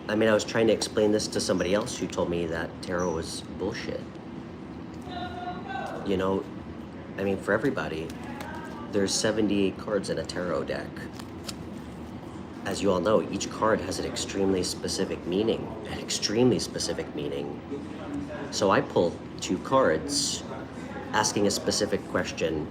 Speaker 1: I mean, I was trying to explain this to somebody else who told me that tarot was bullshit. You know, I mean, for everybody, there's 78 cards in a tarot deck. As you all know, each card has an extremely specific meaning, So I pull 2 cards asking a specific question.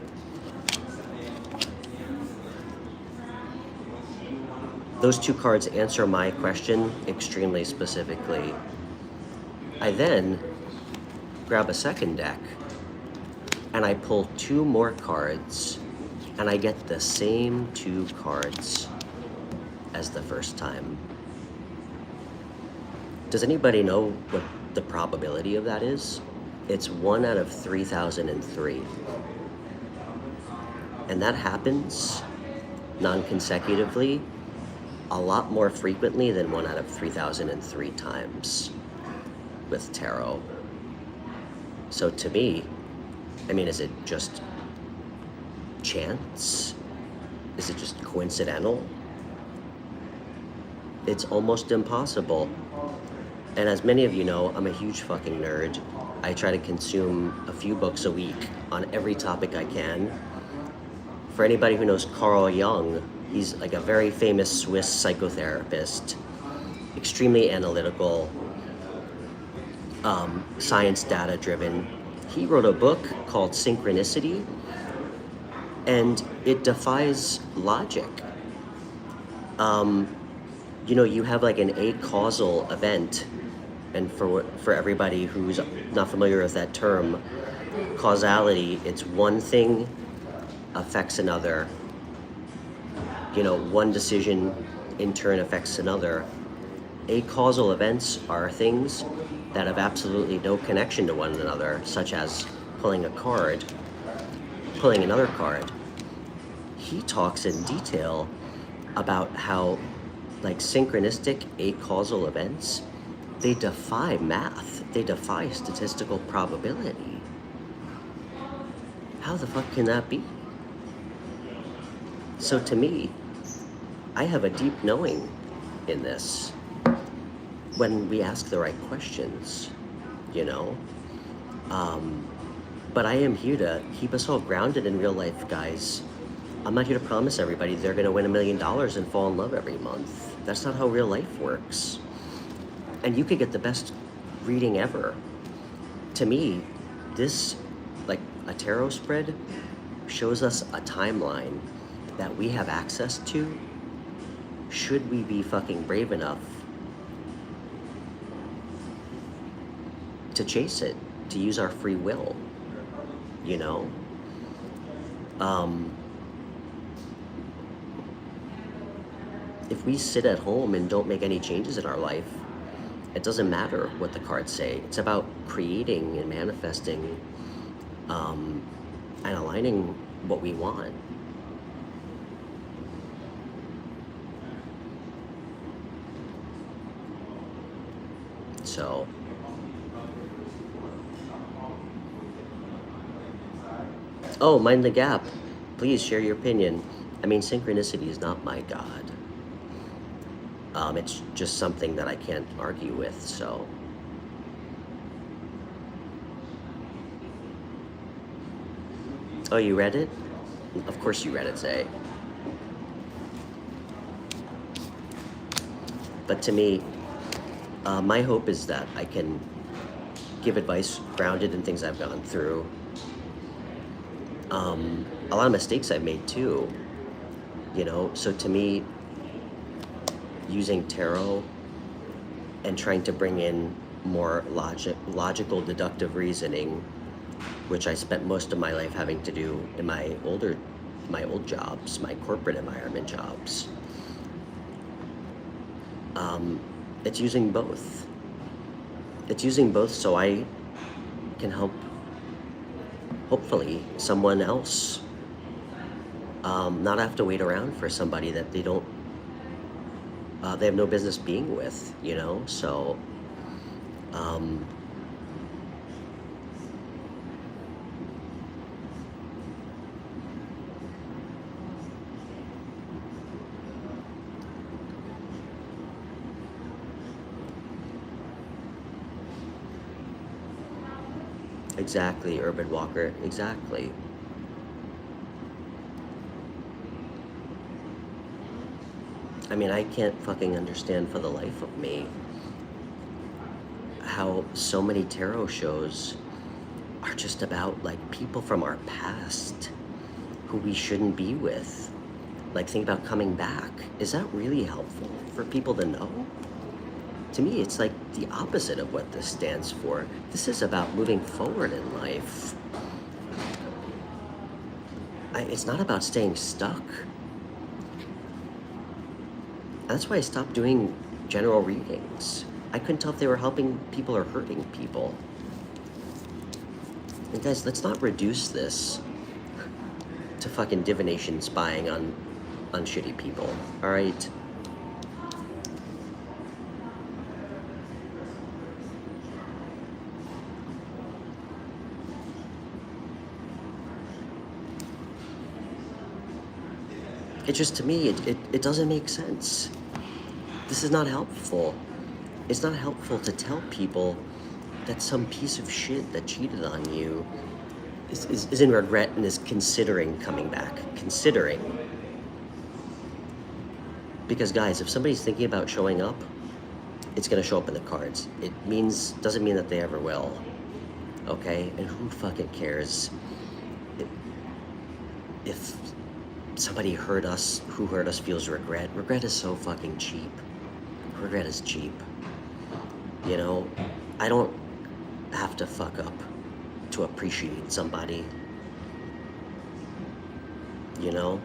Speaker 1: Those 2 cards answer my question extremely specifically. I then grab a second deck and I pull 2 more cards and I get the same 2 cards as the first time. Does anybody know what the probability of that is? It's 1 out of 3,003. And that happens non-consecutively a lot more frequently than 1 out of 3,003 times with tarot. So to me, I mean, is it just chance? Is it just coincidental? It's almost impossible. And as many of you know, I'm a huge fucking nerd. I try to consume a few books a week on every topic I can. For anybody who knows Carl Jung, he's like a very famous Swiss psychotherapist, extremely analytical, science data driven. He wrote a book called Synchronicity, and it defies logic. You know, you have like an acausal event, and for everybody who's not familiar with that term, causality, it's one thing affects another. You know, one decision in turn affects another. Acausal events are things that have absolutely no connection to one another, such as pulling a card, pulling another card. He talks in detail about how, like, synchronistic acausal events, they defy math. They defy statistical probability. How the fuck can that be? So to me, I have a deep knowing in this when we ask the right questions, you know? But I am here to keep us all grounded in real life, guys. I'm not here to promise everybody they're gonna win $1 million and fall in love every month. That's not how real life works. And you could get the best reading ever. To me, this, like a tarot spread, shows us a timeline that we have access to, should we be fucking brave enough to chase it, to use our free will, you know? If we sit at home and don't make any changes in our life, it doesn't matter what the cards say. It's about creating and manifesting and aligning what we want. So, oh, mind the gap. Please share your opinion. I mean, synchronicity is not my god. It's just something that I can't argue with, so. Oh, you read it? Of course you read it, Zay. But to me, my hope is that I can give advice grounded in things I've gone through. A lot of mistakes I've made too, you know? So to me, using tarot and trying to bring in more logical deductive reasoning, which I spent most of my life having to do in my old jobs, my corporate environment jobs. It's using both. It's using both so I can help, hopefully, someone else not have to wait around for somebody that they don't, they have no business being with, you know? So, exactly, Urban Walker, exactly. I mean, I can't fucking understand for the life of me how so many tarot shows are just about like people from our past who we shouldn't be with. Like, think about coming back. Is that really helpful for people to know? To me, it's like the opposite of what this stands for. This is about moving forward in life. It's not about staying stuck. That's why I stopped doing general readings. I couldn't tell if they were helping people or hurting people. And guys, let's not reduce this to fucking divination spying on shitty people, all right? It just, to me, it doesn't make sense. This is not helpful. It's not helpful to tell people that some piece of shit that cheated on you is in regret and is considering coming back. Considering. Because guys, if somebody's thinking about showing up, it's gonna show up in the cards. It doesn't mean that they ever will. Okay? And who fucking cares if somebody hurt us, who hurt us feels regret. Regret is so fucking cheap. Regret is cheap. You know, I don't have to fuck up to appreciate somebody. You know?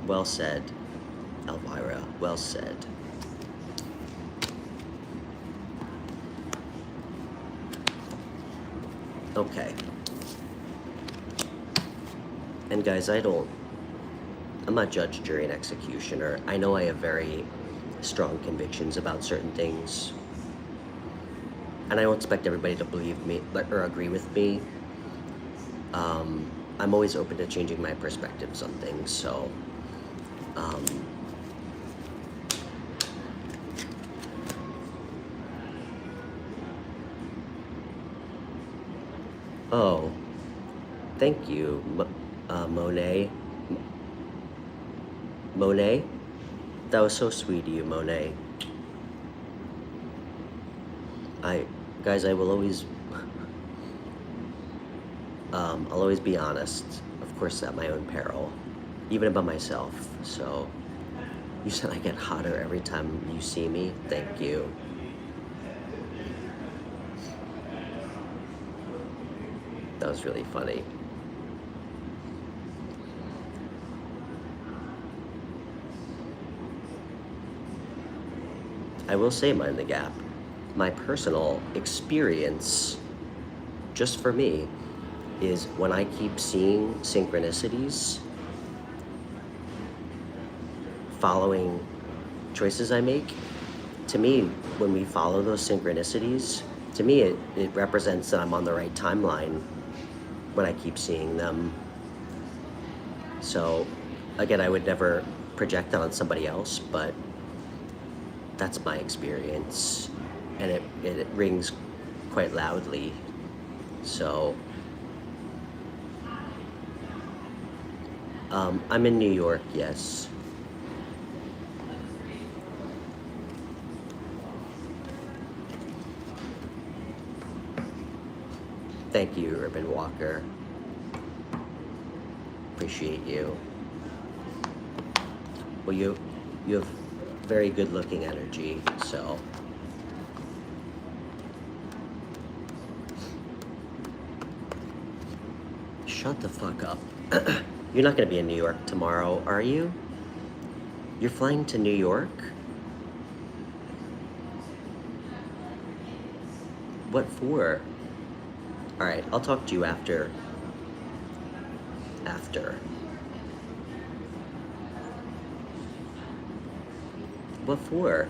Speaker 1: Well said, Elvira. Well said. Okay. And guys, I'm not judge, jury, and executioner. I know I have very strong convictions about certain things. And I don't expect everybody to believe me or agree with me. I'm always open to changing my perspectives on things, so oh, thank you, Monet. Monet? That was so sweet of you, Monet. Guys, I will always, I'll always be honest, of course, at my own peril, even about myself. So, you said I get hotter every time you see me. Thank you. That was really funny. I will say, Mind the Gap, my personal experience, just for me, is when I keep seeing synchronicities, following choices I make, to me, when we follow those synchronicities, to me it represents that I'm on the right timeline when I keep seeing them. So, again, I would never project that on somebody else, but that's my experience, and it rings quite loudly. So, I'm in New York, yes. Thank you, Urban Walker. Appreciate you. Well, you have very good looking energy, so. Shut the fuck up. You're not gonna be in New York tomorrow, are you? You're flying to New York? What for? Alright, I'll talk to you after. What for?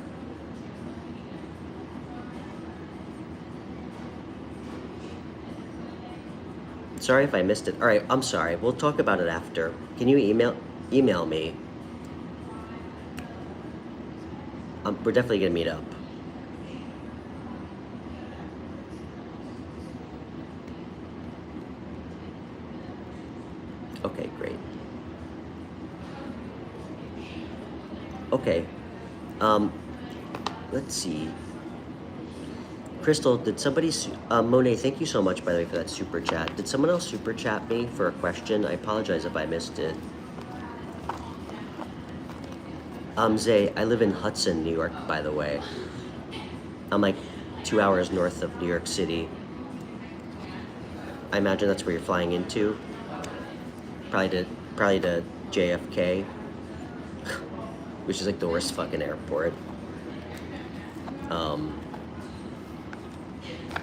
Speaker 1: Sorry if I missed it. Alright, I'm sorry. We'll talk about it after. Can you email me? We're definitely gonna meet up. Okay, great. Okay. Let's see. Crystal, did somebody, Monet, thank you so much, by the way, for that super chat. Did someone else super chat me for a question? I apologize if I missed it. Zay, I live in Hudson, New York, by the way. I'm like 2 hours north of New York City. I imagine that's where you're flying into. Probably to JFK, which is like the worst fucking airport.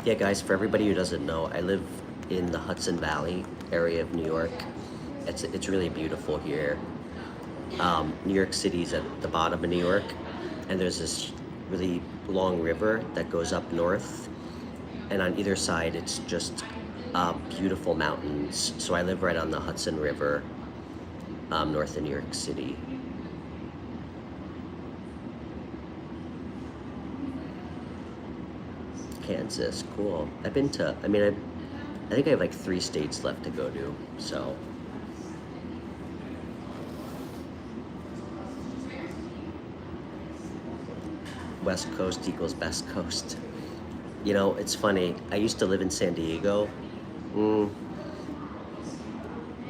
Speaker 1: Yeah, guys, for everybody who doesn't know, I live in the Hudson Valley area of New York. It's really beautiful here. New York City's at the bottom of New York, and there's this really long river that goes up north, and on either side it's just beautiful mountains. So I live right on the Hudson River, north of New York City. Kansas, cool. I've been to, I think I have like 3 states left to go to, so. West Coast equals best coast. You know, it's funny, I used to live in San Diego.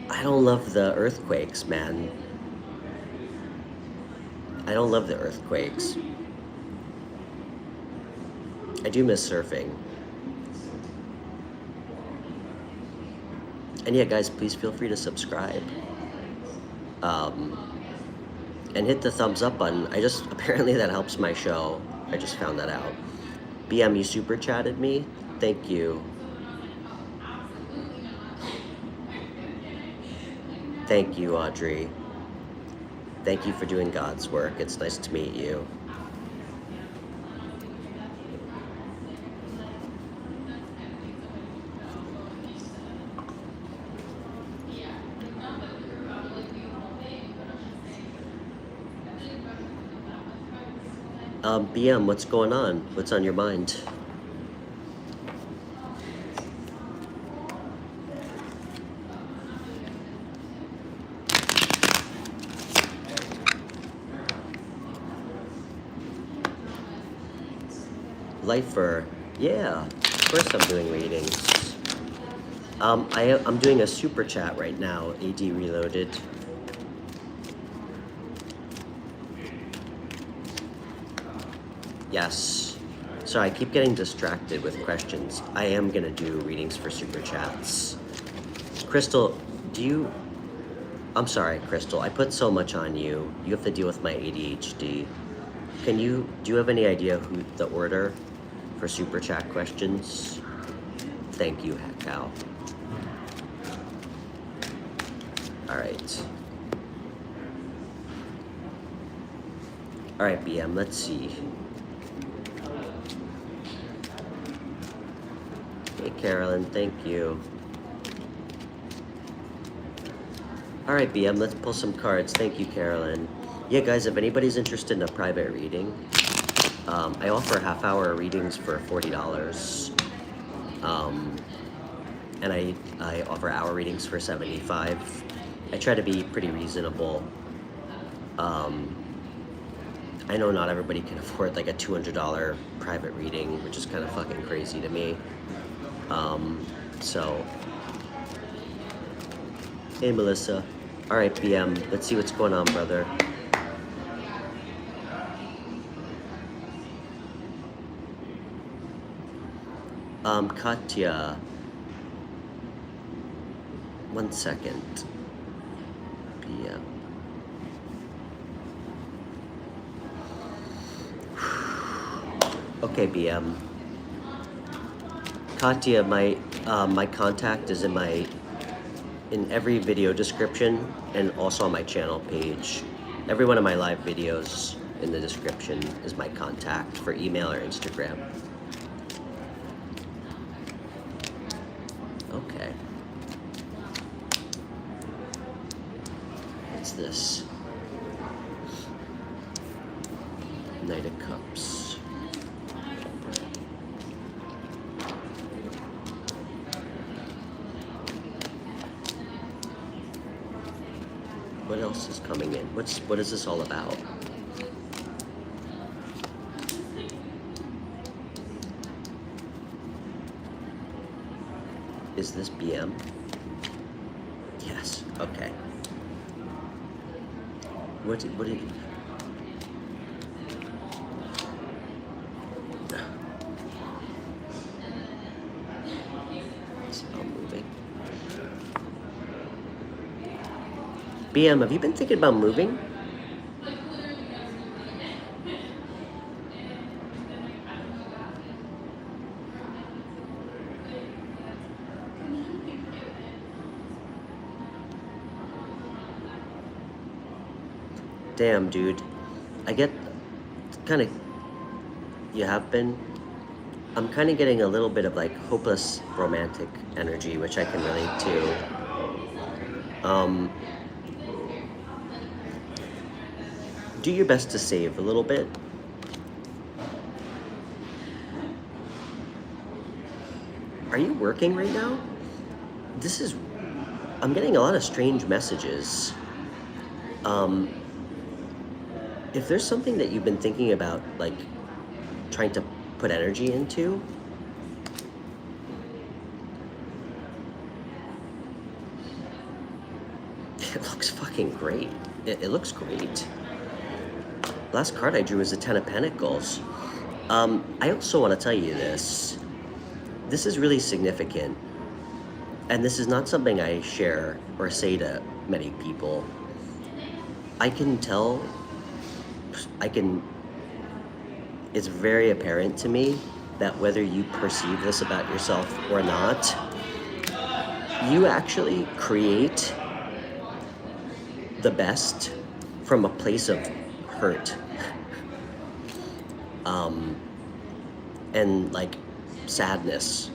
Speaker 1: I don't love the earthquakes, man. I don't love the earthquakes. I do miss surfing. And yeah, guys, please feel free to subscribe. And hit the thumbs up button. Apparently that helps my show. I just found that out. BM, you super chatted me? Thank you. Thank you, Audrey. Thank you for doing God's work. It's nice to meet you. BM, what's going on? What's on your mind? Lifer, Yeah, of course I'm doing readings. I'm doing a super chat right now, AD Reloaded. Yes. So I keep getting distracted with questions. I am gonna do readings for super chats. Crystal, I'm sorry, Crystal, I put so much on you. You have to deal with my ADHD. Do you have any idea who the order for super chat questions? Thank you, Cal. All right. All right, BM, let's see. Hey, Carolyn, thank you. All right, BM, let's pull some cards. Thank you, Carolyn. Yeah, guys, if anybody's interested in a private reading, I offer half-hour readings for $40. And I offer hour readings for $75. I try to be pretty reasonable. I know not everybody can afford like a $200 private reading, which is kind of fucking crazy to me. So, hey, Melissa. All right, BM, let's see what's going on, brother. Katya. 1 second. BM. Okay, BM. Katya, my contact is in every video description and also on my channel page. Every one of my live videos in the description is my contact for email or Instagram. Okay. What's this? Knight of Cups. What else is coming in? What is this all about? Is this BM? Yes. Okay. What did it's not moving. BM, have you been thinking about moving? Damn, dude. I get kind of, you have been, I'm kind of getting a little bit of like hopeless romantic energy, which I can relate to. Do your best to save a little bit. Are you working right now? I'm getting a lot of strange messages. If there's something that you've been thinking about, like trying to put energy into, it looks fucking great. It looks great. Last card I drew was the Ten of Pentacles. I also want to tell you this. This is really significant. And this is not something I share or say to many people. I can tell, it's very apparent to me that whether you perceive this about yourself or not, you actually create the best from a place of hurt. And like sadness.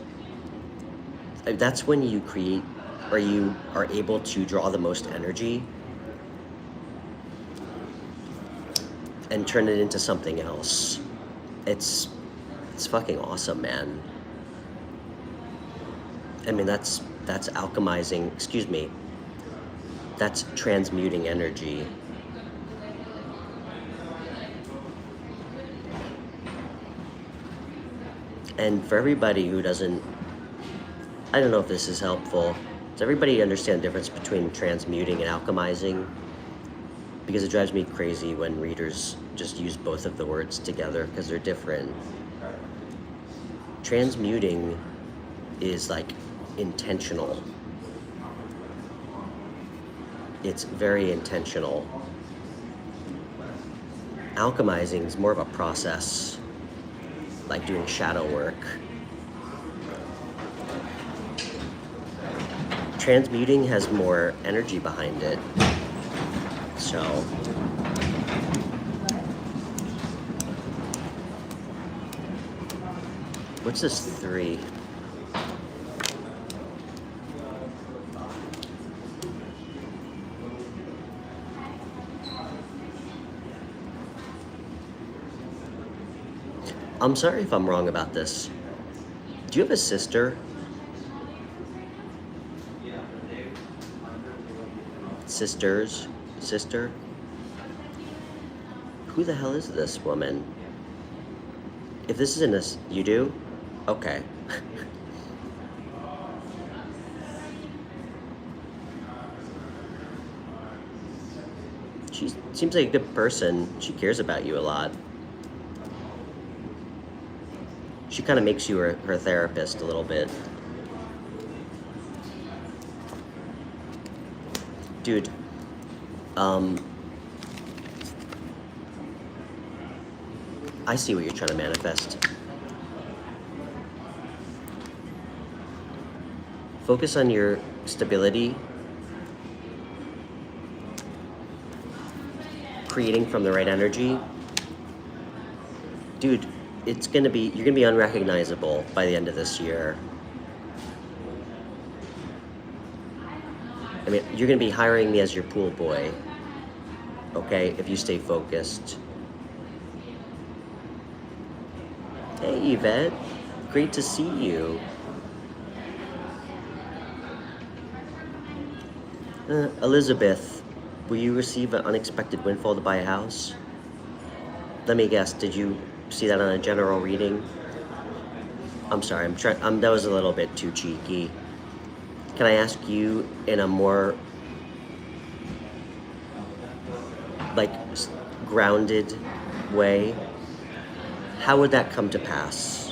Speaker 1: That's when you create, or you are able to draw the most energy and turn it into something else. It's fucking awesome, man. I mean, that's alchemizing, excuse me, that's transmuting energy. And for everybody who doesn't, I don't know if this is helpful. Does everybody understand the difference between transmuting and alchemizing? Because it drives me crazy when readers just use both of the words together because they're different. Transmuting is like intentional. It's very intentional. Alchemizing is more of a process, like doing shadow work. Transmuting has more energy behind it. So, what's this 3? I'm sorry if I'm wrong about this. Do you have a sister? Sisters? Sister? Who the hell is this woman? If this isn't a... You do? Okay. She seems like a good person. She cares about you a lot. She kind of makes you her therapist a little bit. Dude, I see what you're trying to manifest. Focus on your stability, creating from the right energy. Dude, you're gonna be unrecognizable by the end of this year. I mean, you're gonna be hiring me as your pool boy, okay, if you stay focused. Hey, Yvette, great to see you. Elizabeth, will you receive an unexpected windfall to buy a house? Let me guess, did you see that on a general reading? I'm sorry, that was a little bit too cheeky. Can I ask you in a more, like, grounded way, how would that come to pass?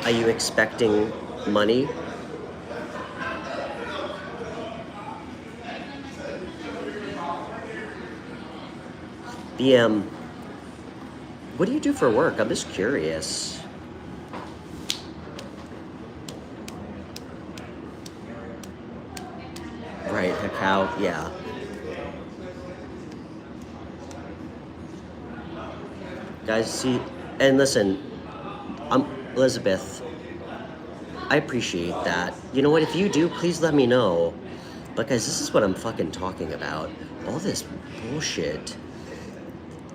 Speaker 1: Are you expecting money? BM, what do you do for work? I'm just curious. Right, cacao, yeah. Guys, see, and listen, Elizabeth, I appreciate that. You know what, if you do, please let me know. But guys, this is what I'm fucking talking about. All this bullshit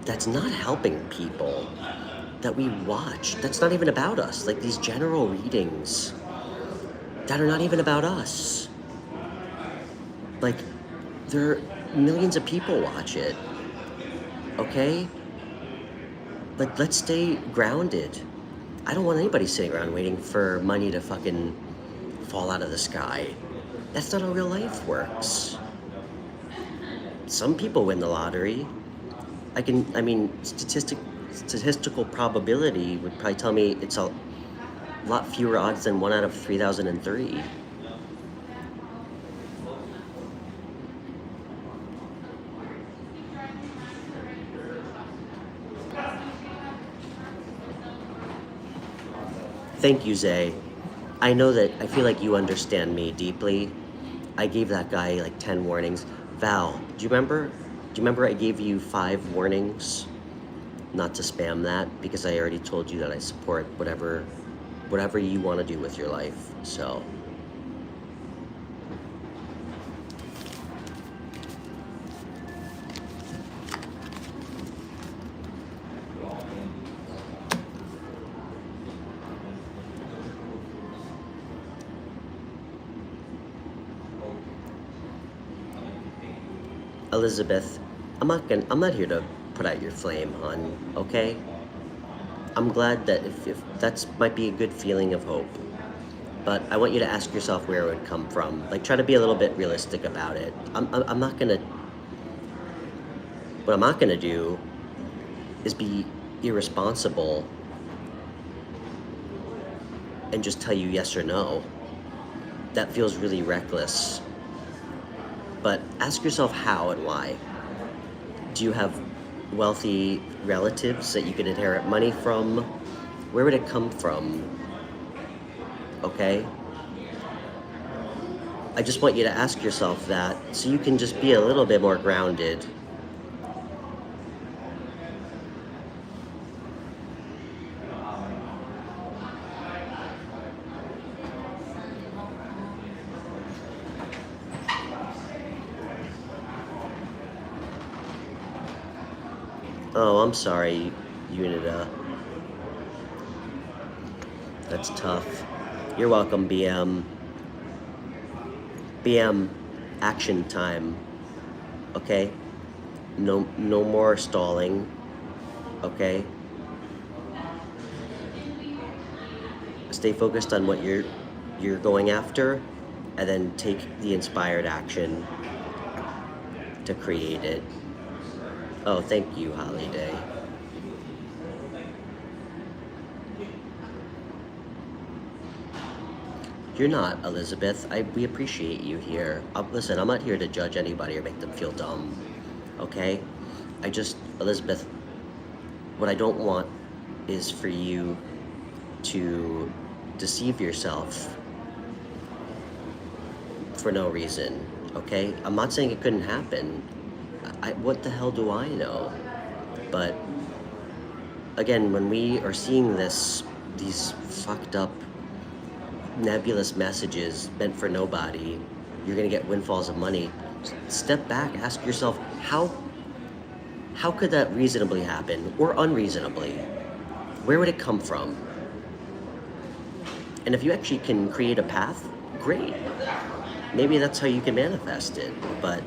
Speaker 1: that's not helping people that we watch, that's not even about us. Like these general readings that are not even about us. Like, there are millions of people watch it, okay? Like, let's stay grounded. I don't want anybody sitting around waiting for money to fucking fall out of the sky. That's not how real life works. Some people win the lottery. Statistical probability would probably tell me it's a lot fewer odds than 1 out of 3,003. Thank you, Zay. I know that I feel like you understand me deeply. I gave that guy like 10 warnings. Val, do you remember? I gave you 5 warnings not to spam that because I already told you that I support whatever you want to do with your life. So Elizabeth, I'm not here to put out your flame, hon, okay? I'm glad that if that's might be a good feeling of hope. But I want you to ask yourself where it would come from. Like, try to be a little bit realistic about it. I'm not gonna, what I'm not gonna do is be irresponsible and just tell you yes or no. That feels really reckless. But ask yourself how and why. Do you have wealthy relatives that you could inherit money from? Where would it come from? Okay? I just want you to ask yourself that so you can just be a little bit more grounded. Oh, I'm sorry, Unida. That's tough. You're welcome, BM. BM, action time. Okay? No more stalling. Okay? Stay focused on what you're going after, and then take the inspired action to create it. Oh, thank you, Holiday. You're not, Elizabeth. We appreciate you here. Listen, I'm not here to judge anybody or make them feel dumb, okay? Elizabeth, what I don't want is for you to deceive yourself for no reason, okay? I'm not saying it couldn't happen. What the hell do I know? But again, when we are seeing these fucked up nebulous messages meant for nobody, you're gonna get windfalls of money. Step back, ask yourself, how could that reasonably happen, or unreasonably? Where would it come from? And if you actually can create a path, great. Maybe that's how you can manifest it, but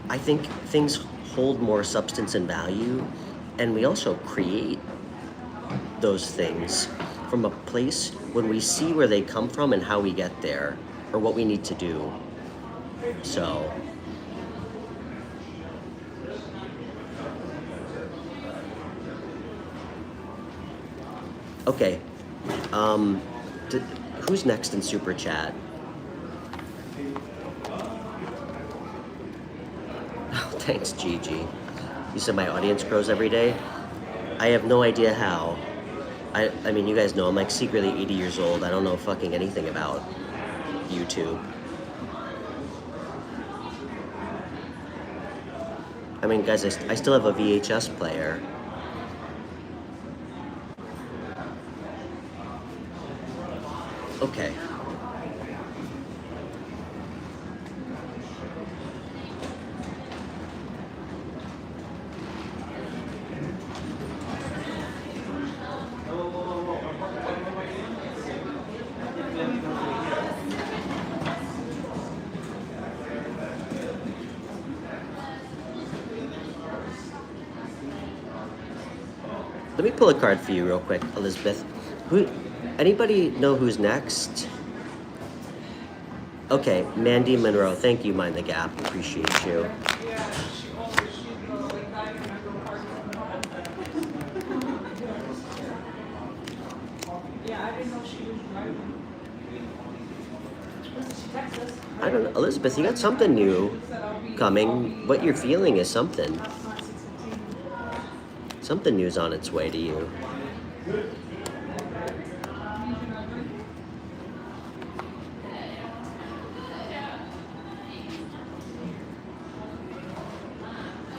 Speaker 1: I think things hold more substance and value, and we also create those things from a place when we see where they come from and how we get there, or what we need to do. So, okay. Who's next in Super Chat? Oh, thanks, Gigi. You said my audience grows every day? I have no idea how. I mean, you guys know I'm like secretly 80 years old. I don't know fucking anything about YouTube. I mean, guys, I still have a VHS player. Okay. Let me pull a card for you real quick, Elizabeth. Anybody know who's next? Okay, Mandy Monroe. Thank you, Mind the Gap. Appreciate you. I don't know, Elizabeth, you got something new coming. What you're feeling is something. Something new's on its way to you.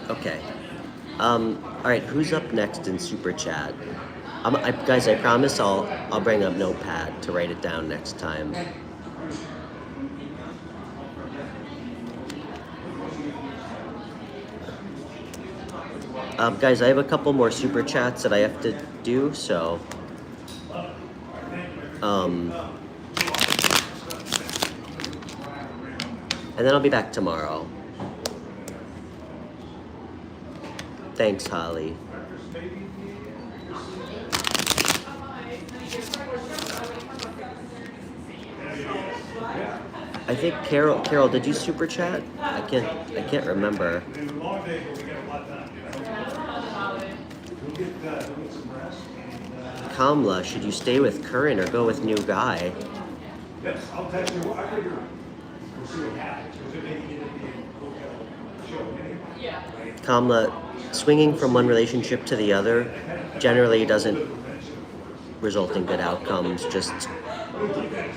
Speaker 1: Okay. All right, who's up next in Super Chat? Guys, I promise I'll bring up Notepad to write it down next time. Guys, I have a couple more Super Chats that I have to do, so... and then I'll be back tomorrow. Thanks, Holly. I think Carol, did you super chat? I can't remember. Kamla, should you stay with current or go with new guy?
Speaker 2: Yes, I'll text you. I figure we'll see what happens.
Speaker 1: Kamla, swinging from one relationship to the other generally doesn't result in good outcomes, just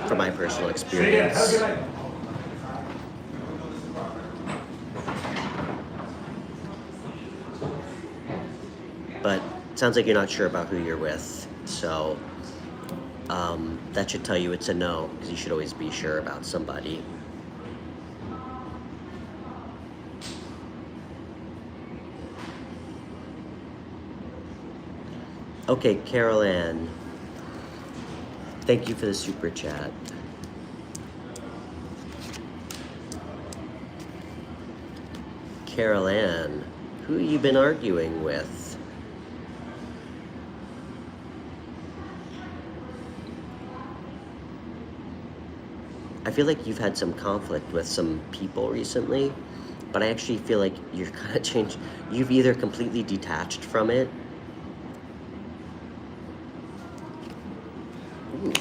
Speaker 1: from my personal experience. But it sounds like you're not sure about who you're with, so that should tell you it's a no, because you should always be sure about somebody. Okay, Carol Ann, thank you for the super chat. Carol Ann, who you been arguing with? I feel like you've had some conflict with some people recently, but I actually feel like you're kind of changed. You've either completely detached from it. Ooh.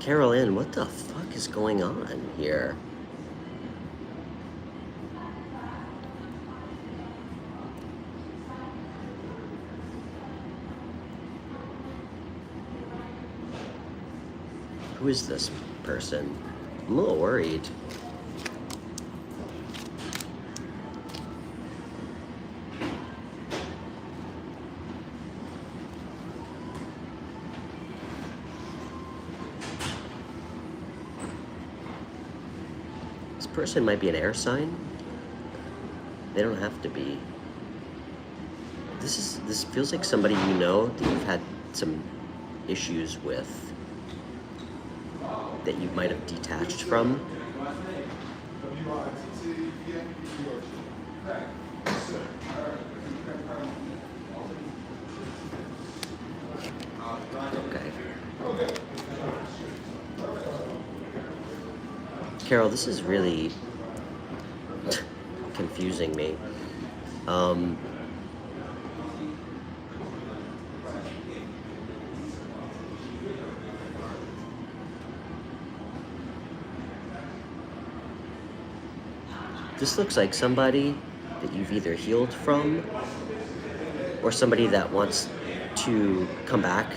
Speaker 1: Carol Ann, what the fuck is going on here? Who is this person? I'm a little worried. This person might be an air sign. They don't have to be. This feels like somebody you know that you've had some issues with, that you might have detached from. Okay. Carol, this is really confusing me. This looks like somebody that you've either healed from or somebody that wants to come back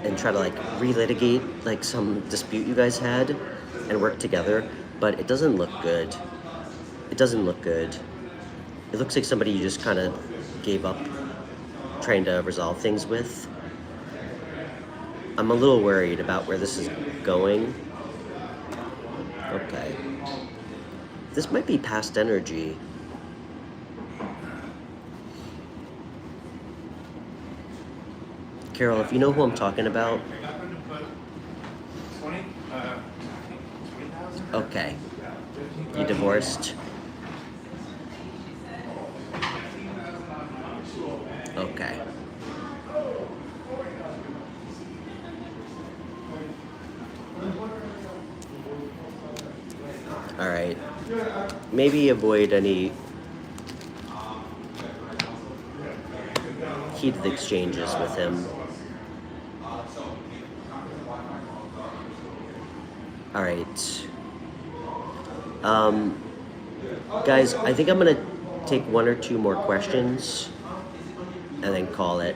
Speaker 1: and try to like relitigate like some dispute you guys had and work together, but it doesn't look good. It doesn't look good. It looks like somebody you just kind of gave up trying to resolve things with. I'm a little worried about where this is going. Okay. This might be past energy. Carol, if you know who I'm talking about. Okay. You divorced? Okay. All right. Maybe avoid any heated exchanges with him. All right. Guys, I think I'm gonna take one or two more questions and then call it.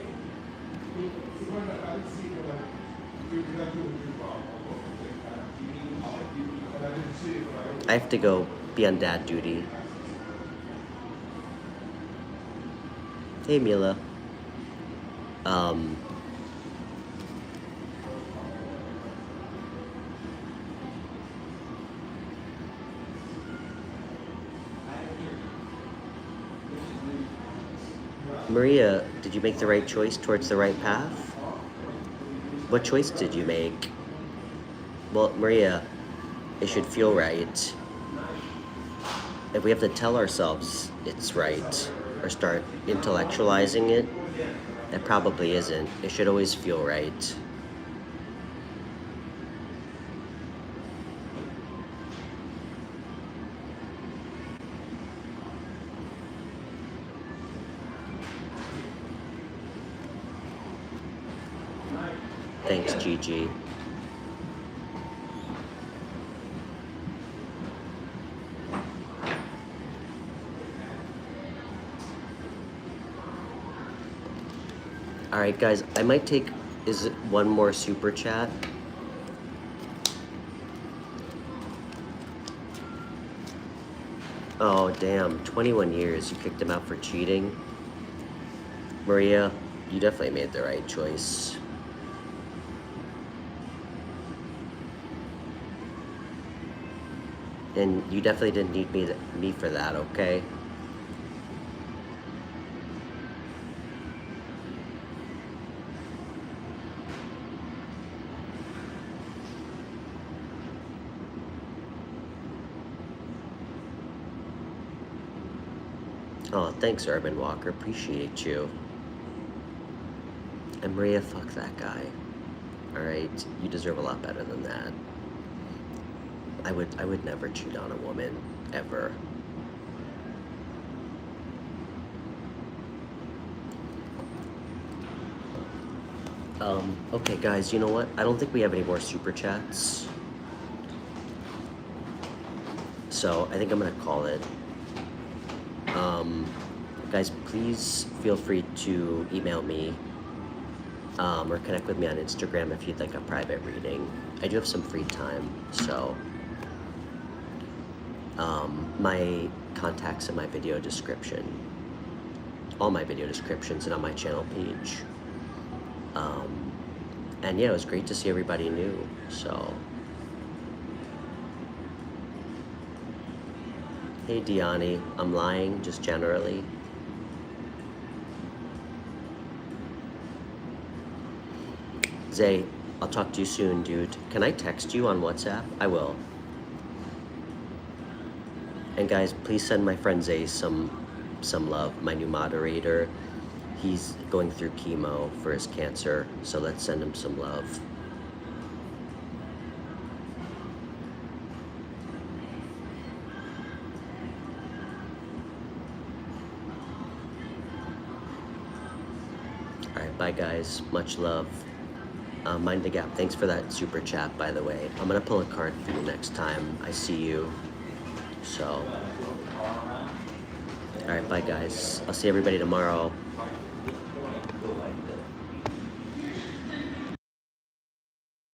Speaker 1: I have to go be on dad duty. Hey, Mila. Maria, did you make the right choice towards the right path? What choice did you make? Well, Maria, it should feel right. If we have to tell ourselves it's right or start intellectualizing it, it probably isn't. It should always feel right. Thanks, Gigi. All right, guys, I might take, is it one more super chat? Oh, damn, 21 years, you kicked him out for cheating? Maria, you definitely made the right choice. And you definitely didn't need me for that, okay? Oh, thanks, Urban Walker. Appreciate you. And Maria, fuck that guy. All right, you deserve a lot better than that. I would never cheat on a woman, ever. Okay, guys, you know what? I don't think we have any more super chats. So I think I'm gonna call it. Guys, please feel free to email me or connect with me on Instagram if you'd like a private reading. I do have some free time, so my contacts in my video description, all my video descriptions, and on my channel page. And yeah, it was great to see everybody new, so. Hey Diani, I'm lying, just generally. Zay, I'll talk to you soon, dude. Can I text you on WhatsApp? I will. And guys, please send my friend Zay some love, my new moderator. He's going through chemo for his cancer, so let's send him some love. All right, bye guys, much love. Mind the Gap, thanks for that super chat, by the way. I'm gonna pull a card for you next time I see you. So, all right, bye guys. I'll see everybody tomorrow.